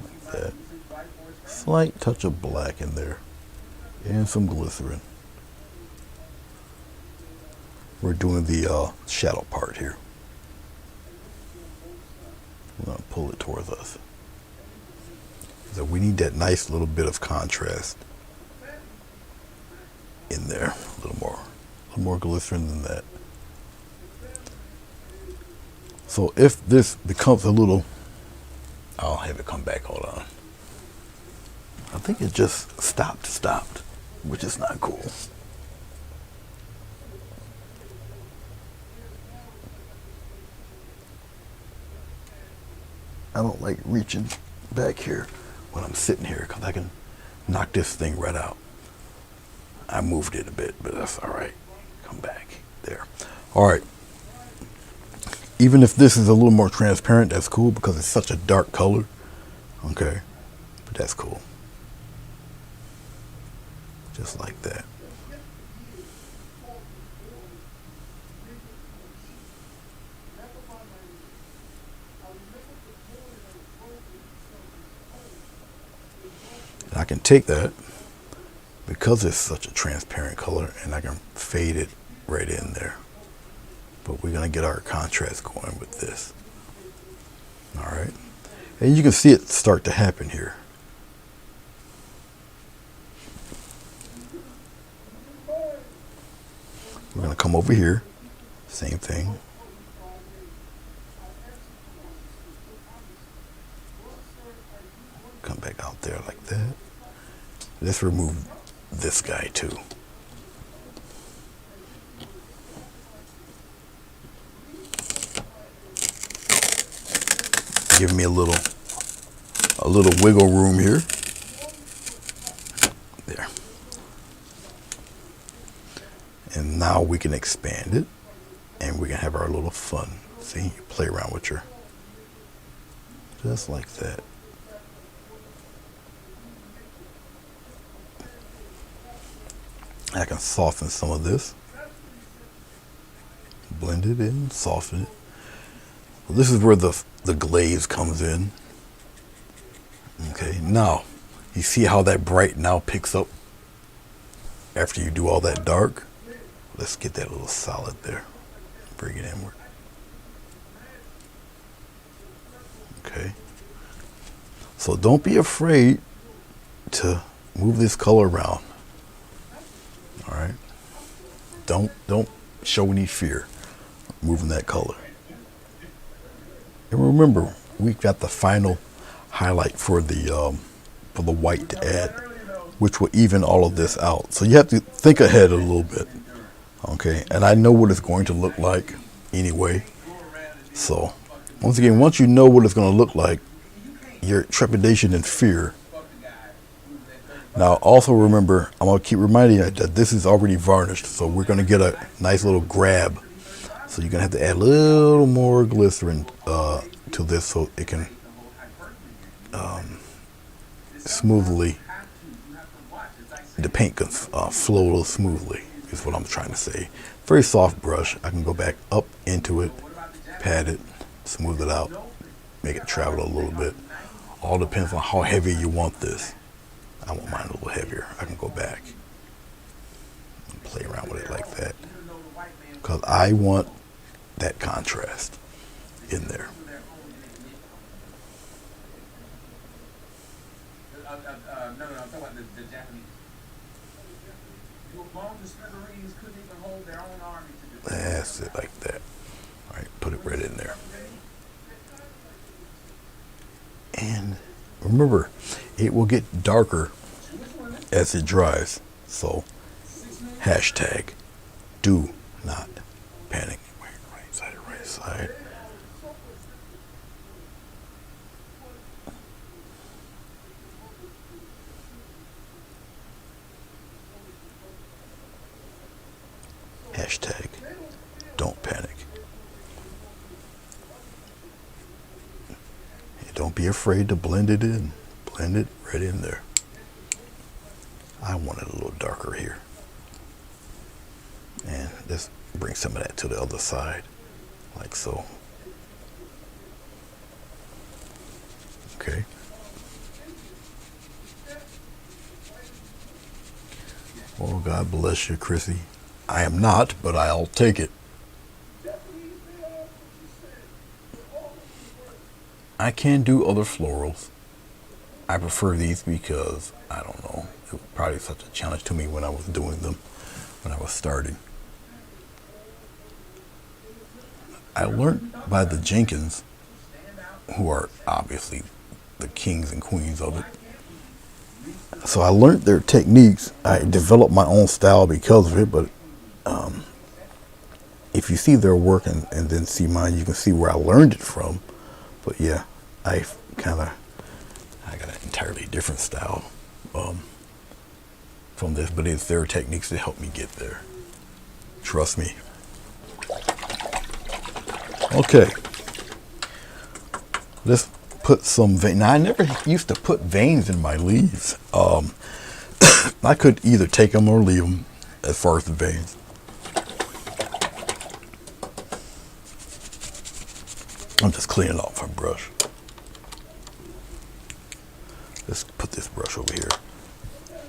Like that. Slight touch of black in there and some glycerin. We're doing the shadow part here. We're going to pull it towards us. So we need that nice little bit of contrast in there. A little more glycerin than that. So if this becomes a little, I'll have it come back. Hold on. I think it just stopped, which is not cool. I don't like reaching back here when I'm sitting here because I can knock this thing right out. I moved it a bit, but that's all right. Come back there. All right. Even if this is a little more transparent, that's cool because it's such a dark color. Okay. But that's cool. Just like that. And I can take that because it's such a transparent color and I can fade it right in there. But we're going to get our contrast going with this. All right. And you can see it start to happen here. We're going to come over here. Same thing. Come back out there like that. Let's remove this guy too. Give me a little wiggle room here. There. And now we can expand it and we can have our little fun. See, you play around with your, just like that. I can soften some of this, blend it in, soften it. Well, this is where the glaze comes in. Okay, now you see how that bright now picks up after you do all that dark. Let's get that little solid there, bring it inward. Okay, so don't be afraid to move this color around. All right, don't show any fear moving that color. And remember, we've got the final highlight for the white to add, which will even all of this out. So you have to think ahead a little bit. Okay, and I know what it's going to look like anyway. So once again, once you know what it's going to look like, your trepidation and fear. Now also remember, I'm going to keep reminding you that this is already varnished, so we're going to get a nice little grab. So you're going to have to add a little more glycerin to this so it can smoothly, the paint can flow a little smoothly, is what I'm trying to say. Very soft brush. I can go back up into it, pat it, smooth it out, make it travel a little bit. All depends on how heavy you want this. I want mine a little heavier. I can go back and play around with it like that, because I want that contrast in there. That's it, like that. All right, put it right in there. And remember, it will get darker as it dries. So, hashtag, do not panic. Right side, right side. Hashtag, don't panic. And don't be afraid to blend it in. Blend it right in there. I want it a little darker here. And let's bring some of that to the other side, like so. Okay. Oh, God bless you, Chrissy. I am not, but I'll take it. I can do other florals. I prefer these because, I don't know, it was probably such a challenge to me when I was doing them, when I was starting. I learned by the Jenkins, who are obviously the kings and queens of it. So I learned their techniques. I developed my own style because of it, but if you see their work and then see mine, you can see where I learned it from. But yeah, I got an entirely different style from this, but it's their techniques that help me get there. Trust me. Okay, let's put some veins. Now, I never used to put veins in my leaves. I could either take them or leave them as far as the veins. I'm just cleaning off my brush. Let's put this brush over here.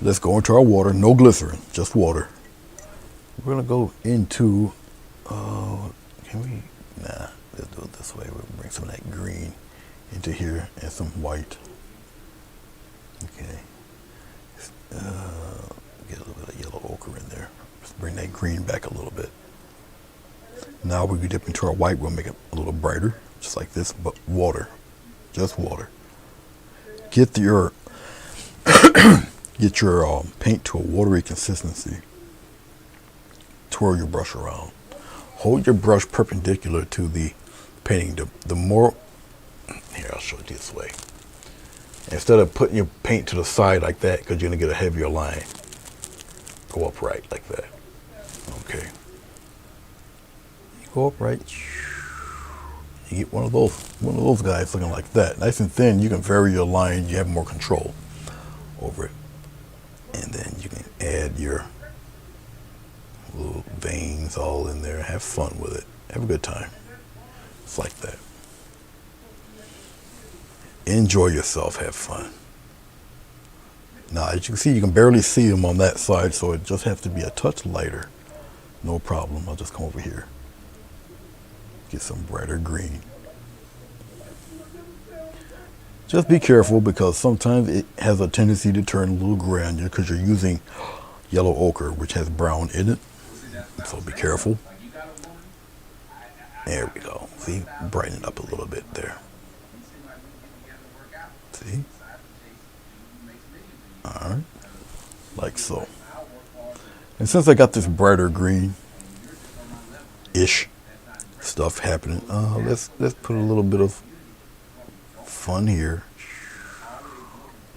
Let's go into our water. No glycerin, just water. We're gonna go into, can we? Nah, let's do it this way. We'll bring some of that green into here and some white. Okay. Get a little bit of yellow ochre in there. Just bring that green back a little bit. Now we can dip into our white. We'll make it a little brighter, just like this, but water, just water. Get your paint to a watery consistency. Twirl your brush around. Hold your brush perpendicular to the painting. The more, here, I'll show it this way. Instead of putting your paint to the side like that, because you're going to get a heavier line, go upright like that. Okay. You go up right. You get one of those guys looking like that. Nice and thin. You can vary your line. You have more control over it. And then you can add your little veins all in there. Have fun with it. Have a good time. It's like that. Enjoy yourself. Have fun. Now, as you can see, you can barely see them on that side, so it just has to be a touch lighter. No problem. I'll just come over here. Get some brighter green. Just be careful because sometimes it has a tendency to turn a little gray on you because you're using yellow ochre, which has brown in it. So be careful. There we go. See, brighten it up a little bit there. See? Alright. Like so. And since I got this brighter green-ish stuff happening, let's put a little bit of fun here.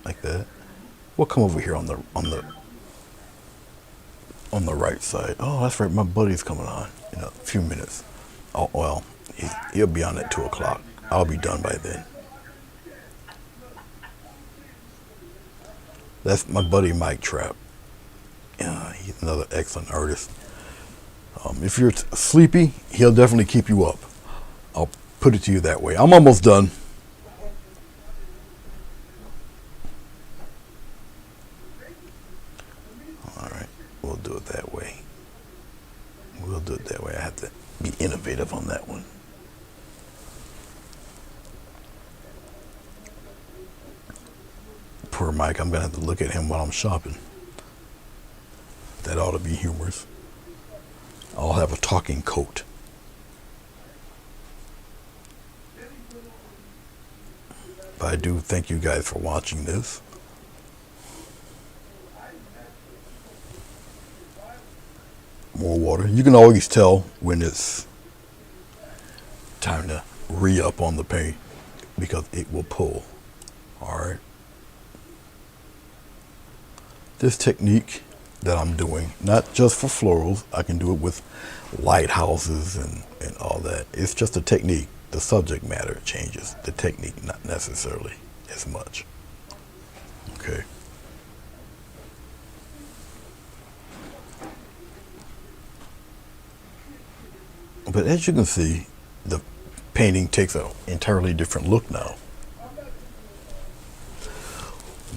Like that. We'll come over here on the right side. Oh, that's right. My buddy's coming on in a few minutes. Oh, well, he'll be on at 2 o'clock. I'll be done by then. That's my buddy Mike Trapp. He's another excellent artist. If you're sleepy, he'll definitely keep you up. I'll put it to you that way. I'm almost done. All right, we'll do it that way. We'll do it that way. I have to be innovative on that one. Poor Mike, I'm going to have to look at him while I'm shopping. That ought to be humorous. I'll have a talking coat. But I do thank you guys for watching this. More water. You can always tell when it's time to re-up on the paint because it will pull. Alright. This technique that I'm doing, not just for florals, I can do it with lighthouses and all that. It's just a technique. The subject matter changes. The technique not necessarily as much. Okay. But as you can see, the painting takes an entirely different look now.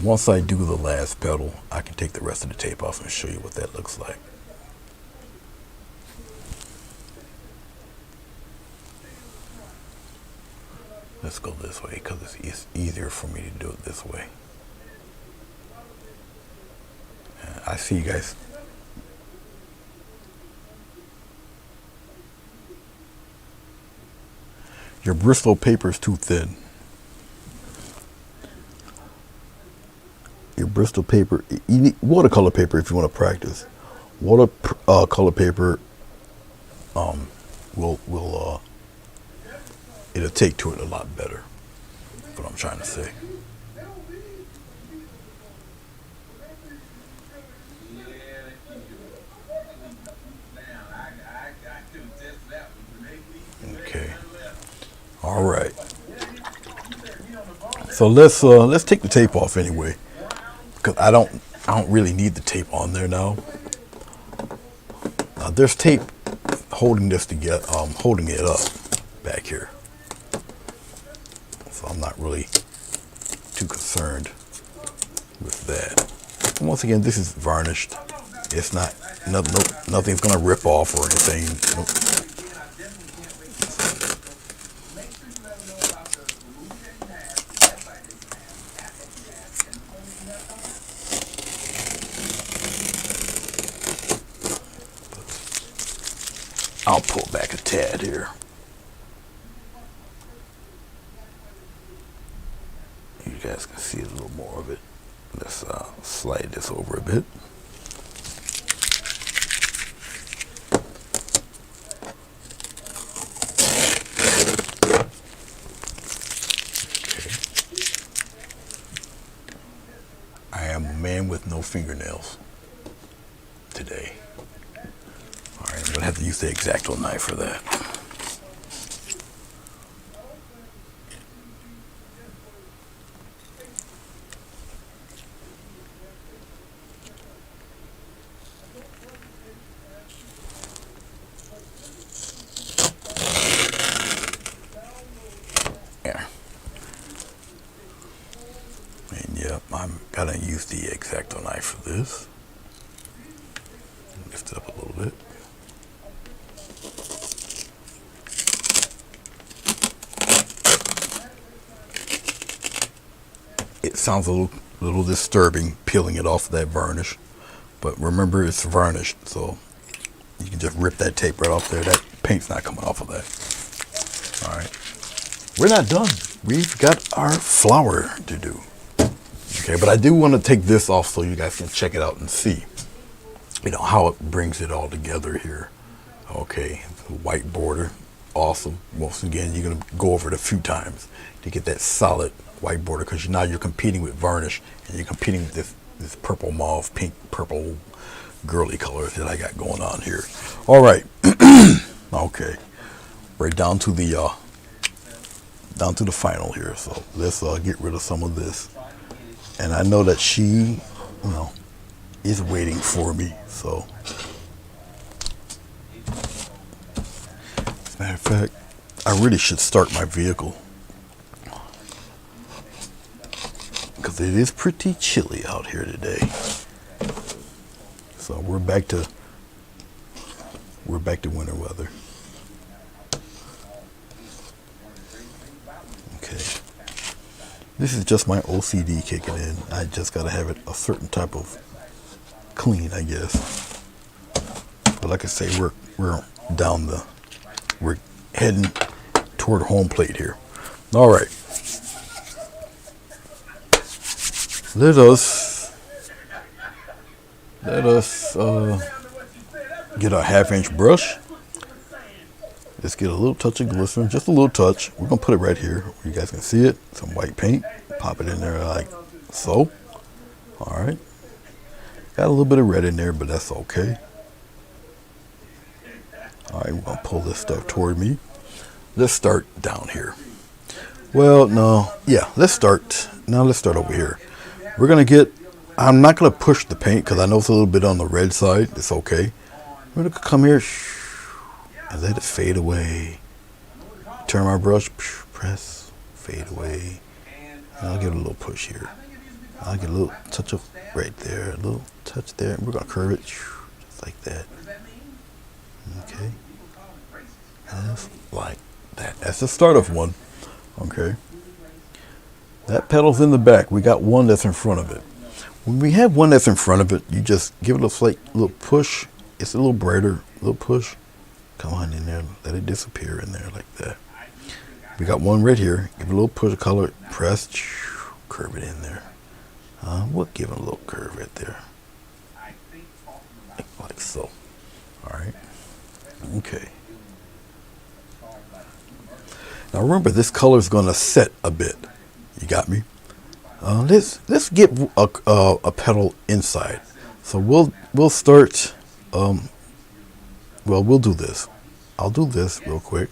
Once I do the last petal, I can take the rest of the tape off and show you what that looks like. Let's go this way because it's easier for me to do it this way. I see you guys. Your Bristol paper is too thin. Your Bristol paper, you need watercolor paper if you want to practice. Watercolor paper will it'll take to it a lot better. That's what I'm trying to say. Okay. All right. So let's take the tape off anyway, because I don't really need the tape on there now. There's tape holding this together, holding it up back here. So I'm not really too concerned with that. And once again, this is varnished. It's not nothing's gonna rip off or anything. Nope. I'll pull back a tad here. You guys can see a little more of it. Let's slide this over a bit. Okay. I am a man with no fingernails today. gonna have to use the X-Acto knife for that. Yeah. And yep, I'm gonna use the X-Acto knife for this. Lift it up a little bit. It sounds a little disturbing peeling it off of that varnish, but remember it's varnished, so you can just rip that tape right off there. That paint's not coming off of that. All right, we're not done. We've got our flower to do. Okay, but I do want to take this off so you guys can check it out and see, you know, how it brings it all together here. Okay, white border, awesome. Once again, you're gonna go over it a few times to get that solid white border, because now you're competing with varnish and you're competing with this purple, mauve, pink, purple, girly colors that I got going on here. All right, okay, right down to the final here. So let's get rid of some of this. And I know that she, you know, is waiting for me. So, as a matter of fact, I really should start my vehicle, because it is pretty chilly out here today. So we're back to winter weather. Okay. This is just my OCD kicking in. I just gotta have it a certain type of clean, I guess. But like I say, we're heading toward home plate here. All right. Let us get a 1/2-inch brush. Let's get a little touch of glycerin, just a little touch. We're gonna put it right here where you guys can see it. Some white paint. Pop it in there like so. All right. Got a little bit of red in there, but that's okay. All right, we're gonna pull this stuff toward me. Let's start down here. Well, no, yeah, let's start over here. We're gonna get, I'm not gonna push the paint because I know it's a little bit on the red side. It's okay. We're gonna come here and let it fade away. Turn my brush, press, fade away. And I'll give it a little push here. I'll get a little touch of right there, a little touch there. And we're gonna curve it just like that. Okay. Just like that. That's the start of one. Okay. That pedal's in the back. We got one that's in front of it. When we have one that's in front of it, you just give it a slight little push. It's a little brighter, little push. Come on in there, let it disappear in there like that. We got one right here. Give it a little push of color, press, curve it in there. We'll give it a little curve right there. Like so. All right. Okay. Now remember, this color is going to set a bit. You got me? Let's get a pedal inside. So we'll start. Well, we'll do this. I'll do this real quick,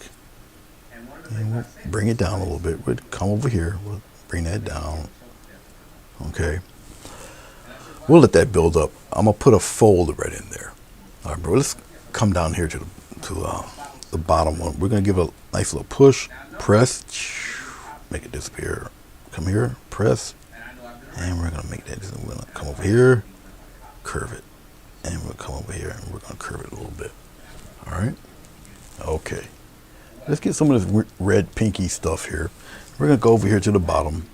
and we'll bring it down a little bit. We'll come over here. We'll bring that down. Okay. We'll let that build up. I'm gonna put a fold right in there. All right, bro. Let's come down here to the bottom one. We're gonna give a nice little push, press, make it disappear. Come here, press, and we're gonna make that. We're gonna come over here, curve it, and we'll come over here and we're gonna curve it a little bit. All right. Okay. Let's get some of this red pinky stuff here. We're gonna go over here to the bottom.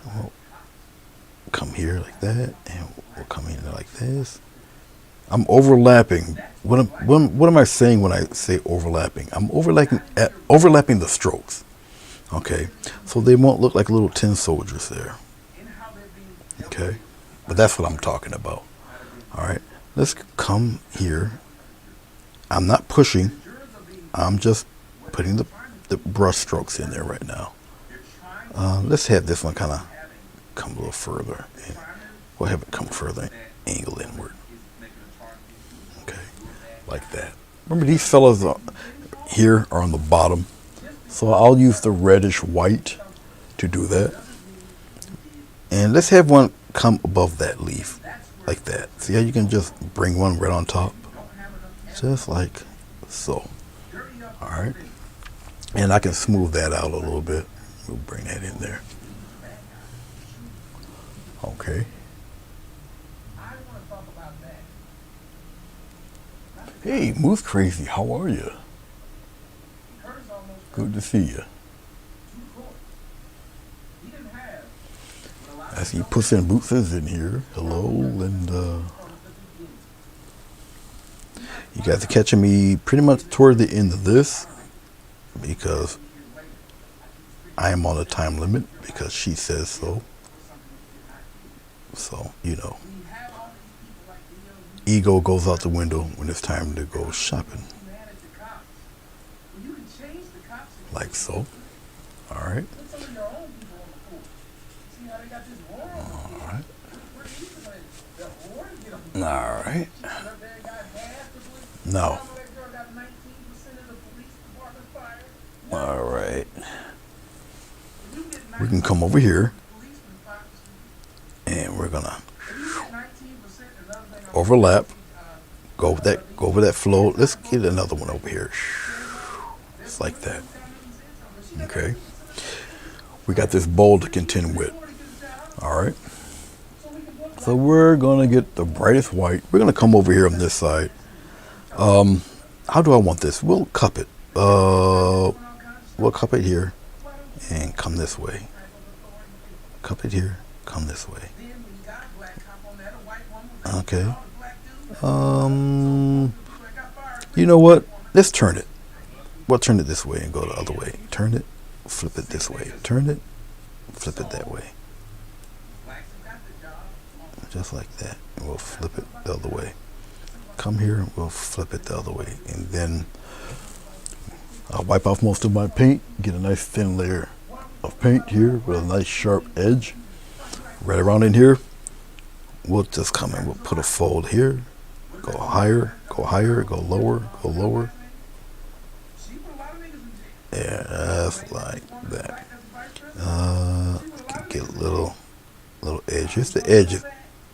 We'll come here like that, and we'll come in like this. I'm overlapping. What am I saying when I say overlapping? I'm overlapping the strokes. Okay, so they won't look like little tin soldiers there. Okay, but that's what I'm talking about. All right, let's come here. I'm not pushing. I'm just putting the brush strokes in there right now. Let's have this one kind of come a little further. And we'll have it come further, angle inward. Okay, like that. Remember these fellas here are on the bottom. So I'll use the reddish white to do that. And let's have one come above that leaf, like that. See how you can just bring one right on top? Just like so. Alright. And I can smooth that out a little bit. We'll bring that in there. Okay. Hey, Moose Crazy, how are you? Good to see you. I see Puss in Boots is in here. Hello, and you guys are catching me pretty much toward the end of this because I am on a time limit because she says so. So, you know, ego goes out the window when it's time to go shopping. Like so. All right. All right. All right. Now. All right. We can come over here and we're gonna overlap. Go over that flow. Let's get another one over here. Just like that. Okay. We got this bowl to contend with. All right. So we're gonna get the brightest white. We're gonna come over here on this side. How do I want this? We'll cup it. We'll cup it here and come this way. Cup it here, come this way. Okay. You know what? Let's turn it. We'll turn it this way and go the other way. Turn it, flip it this way. Turn it, flip it that way. Just like that. And we'll flip it the other way. Come here, we'll flip it the other way. And then I'll wipe off most of my paint, get a nice thin layer of paint here with a nice sharp edge. Right around in here, we'll just come in, we'll put a fold here, go higher, go lower, go lower. Yeah, that's like that. Get a little edge. Just the edge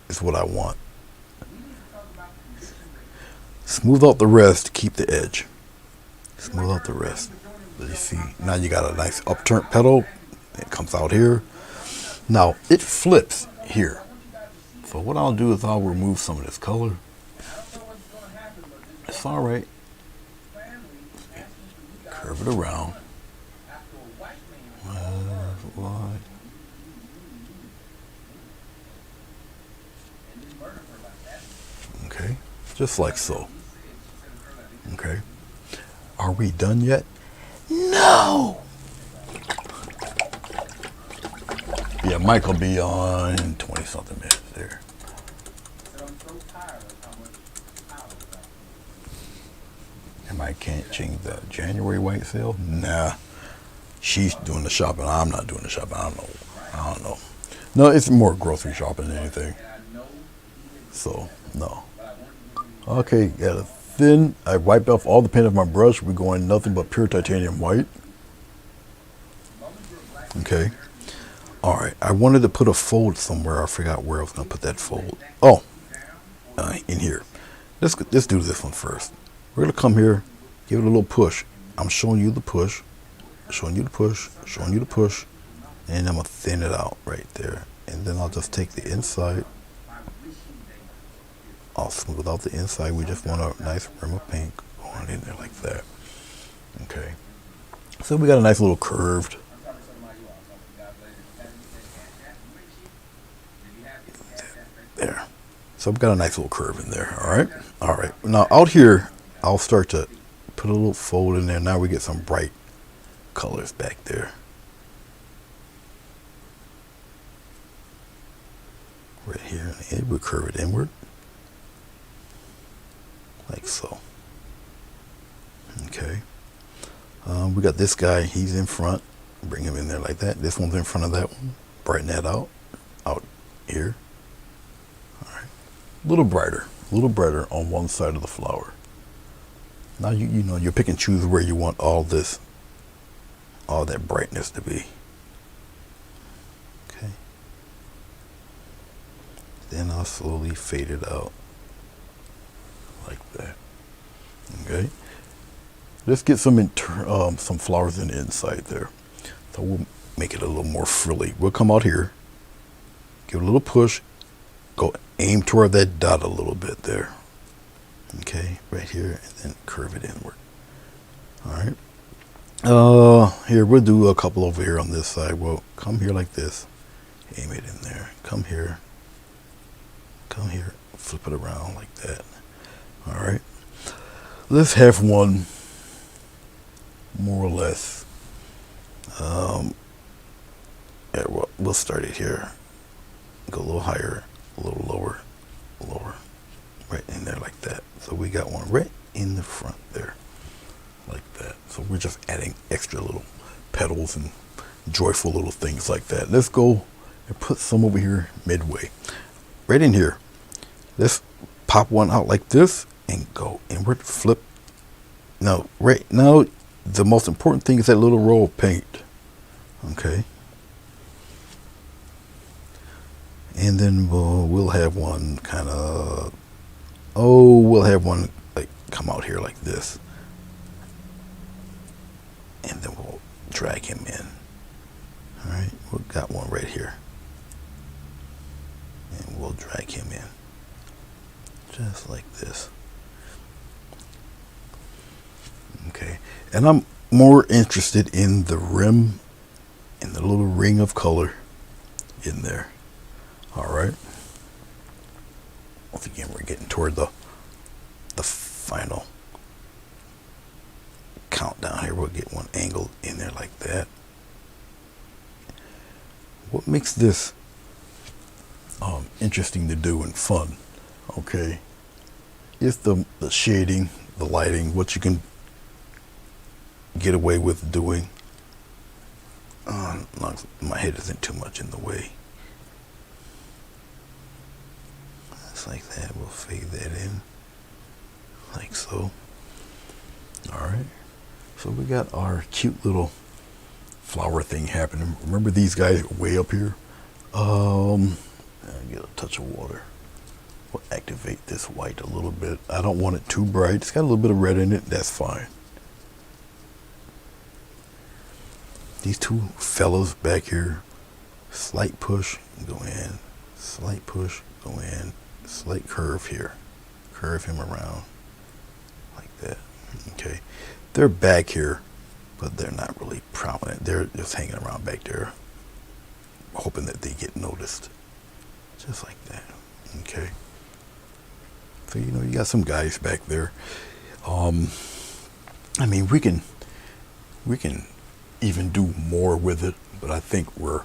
is what I want. Smooth out the rest, keep the edge. Smooth out the rest. Let you see. Now you got a nice upturned petal. It comes out here. Now it flips here. So what I'll do is I'll remove some of this color. It's all right. Curve it around. Okay, just like so. Okay. Are we done yet? No! Yeah, Mike will be on in 20-something minutes there. And I can't change the January white sale? Nah. She's doing the shopping. I'm not doing the shopping. I don't know. No, it's more grocery shopping than anything. So, no. Okay, got a thin. I wiped off all the paint of my brush. We're going nothing but pure titanium white. Okay. All right. I wanted to put a fold somewhere. I forgot where I was going to put that fold. Oh, in here. Let's do this one first. We're going to come here, give it a little push. I'm showing you the push, showing you the push, showing you the push, and I'm going to thin it out right there. And then I'll just take the inside. I'll smooth out the inside. We just want a nice rim of paint going in there like that. Okay. So we got a nice little curved. There. So we've got a nice little curve in there. All right. All right. Now out here, I'll start to put a little fold in there. Now we get some bright colors back there. Right here. And we'll curve it inward. Like so. Okay. We got this guy. He's in front. Bring him in there like that. This one's in front of that one. Brighten that out. Out here. All right. A little brighter on one side of the flower. Now you know you pick and choose where you want all that brightness to be. Okay. Then I'll slowly fade it out like that. Okay. Let's get some flowers in the inside there. So we'll make it a little more frilly. We'll come out here, give it a little push, go aim toward that dot a little bit there. Okay, right here, and then curve it inward. All right. Here we'll do a couple over here on this side. We'll come here like this, aim it in there. Come here, flip it around like that. All right. Let's have one more or less. Yeah, we'll start it here. Go a little higher, a little lower, right in there like that. So we got one right in the front there, like that. So we're just adding extra little petals and joyful little things like that. Let's go and put some over here midway, right in here. Let's pop one out like this and go inward, flip. Now, right now, the most important thing is that little roll of paint. Okay. And then we'll have one we'll have one like come out here like this. And then we'll drag him in. All right, we've got one right here. And we'll drag him in. Just like this. Okay, and I'm more interested in the rim and the little ring of color in there. All right. Once again, we're getting toward the final countdown here. We'll get one angled in there like that. What makes this interesting to do and fun, okay, is the shading, the lighting, what you can get away with doing. My head isn't too much in the way. Just like that. We'll fade that in like so. All right. So we got our cute little flower thing happening. Remember these guys are way up here. Get a touch of water. We'll activate this white a little bit. I don't want it too bright. It's got a little bit of red in it. That's fine. These two fellows back here, slight push, go in, slight push, go in, slight curve here, curve him around like that. Okay, they're back here, but they're not really prominent. They're just hanging around back there, hoping that they get noticed, just like that. Okay, so you know you got some guys back there. I mean we can even do more with it, but I think we're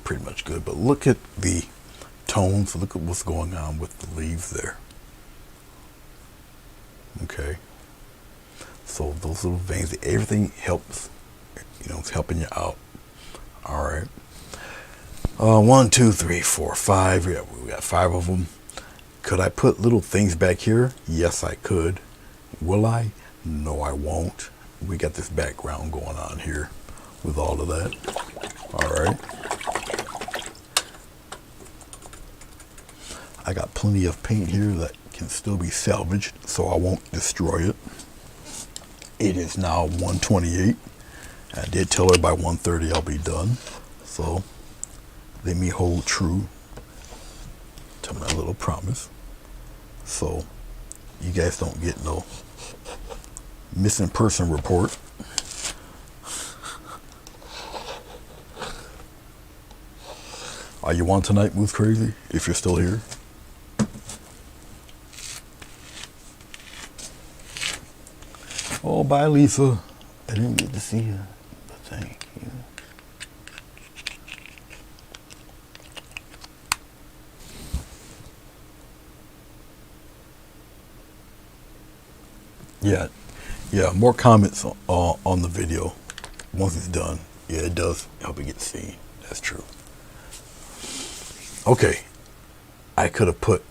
pretty much good. But look at the tones, look at what's going on with the leaves there. Okay, so those little veins, everything helps, you know, it's helping you out. All right. 1, 2, 3, 4, 5. Yeah, we got 5 of them. Could I put little things back here? Yes, I could. Will I? No, I won't. We got this background going on here with all of that. All right. I got plenty of paint here that can still be salvaged, so I won't destroy it. It is now 1:28. I did tell her by 1:30 I'll be done. So let me hold true to my little promise. So you guys don't get no missing person report. Are you on tonight, Moose Crazy? If you're still here. Oh, bye, Lisa. I didn't get to see you, but thank you. Yeah, more comments on the video once it's done. Yeah, it does help it get seen. That's true. Okay, I could have put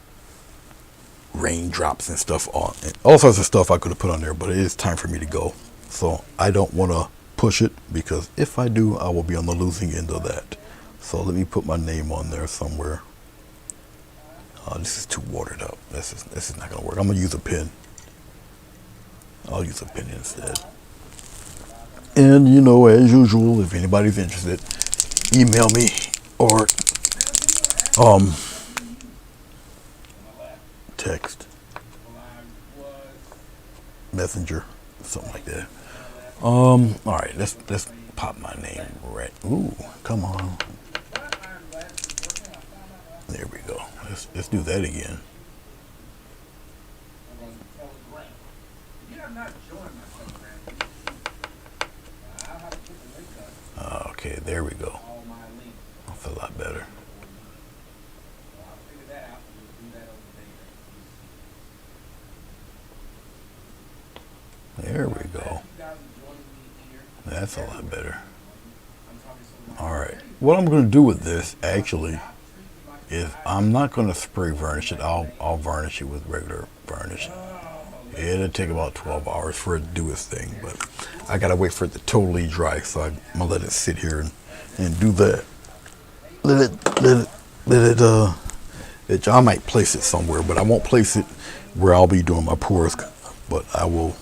raindrops and stuff on, and all sorts of stuff I could have put on there, but it is time for me to go. So I don't want to push it, because if I do, I will be on the losing end of that. So let me put my name on there somewhere. This is too watered up. This is not gonna work. I'm gonna use a pen. I'll use a pen instead. And you know, as usual, if anybody's interested, email me or um text, messenger, something like that. All right, let's pop my name right. Ooh, come on. There we go. Let's do that again. Okay, there we go. That's a lot better. There we go. That's a lot better. All right. What I'm going to do with this actually is I'm not going to spray varnish it. I'll varnish it with regular varnish. It'll take about 12 hours for it to do its thing, but I gotta wait for it to totally dry, so I'm gonna let it sit here and do that. I might place it somewhere, but I won't place it where I'll be doing my pours. But I will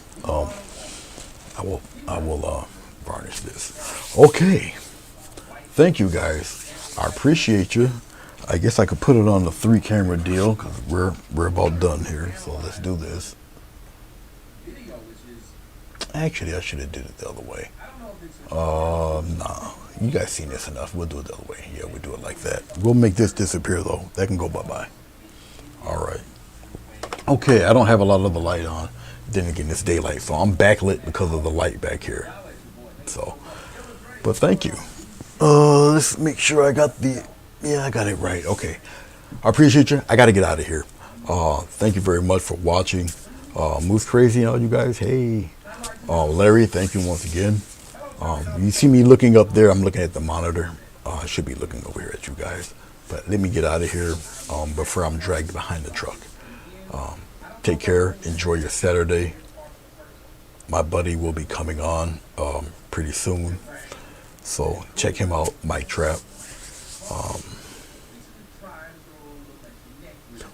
varnish this. Okay. Thank you guys. I appreciate you. I guess I could put it on the 3-camera deal because we're about done here. So let's do this. Actually, I should have did it the other way. Nah. You guys seen this enough. We'll do it the other way. Yeah, we'll do it like that. We'll make this disappear though. That can go bye-bye. All right. Okay, I don't have a lot of the light on. Then again, it's daylight, so I'm backlit because of the light back here. So, but thank you. Let's make sure I got I got it right. Okay. I appreciate you. I got to get out of here. Thank you very much for watching. Moose Crazy and all you guys. Hey. Larry, thank you once again. You see me looking up there. I'm looking at the monitor. I should be looking over here at you guys. But let me get out of here before I'm dragged behind the truck. Take care. Enjoy your Saturday. My buddy will be coming on pretty soon. So check him out, Mike Trap.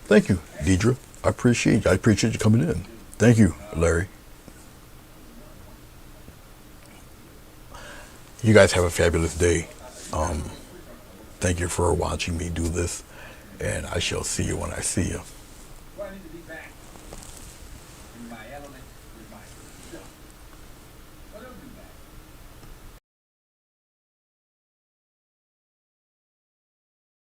Thank you, Deidre. I appreciate you coming in. Thank you, Larry. You guys have a fabulous day. Thank you for watching me do this, and I shall see you when I see you.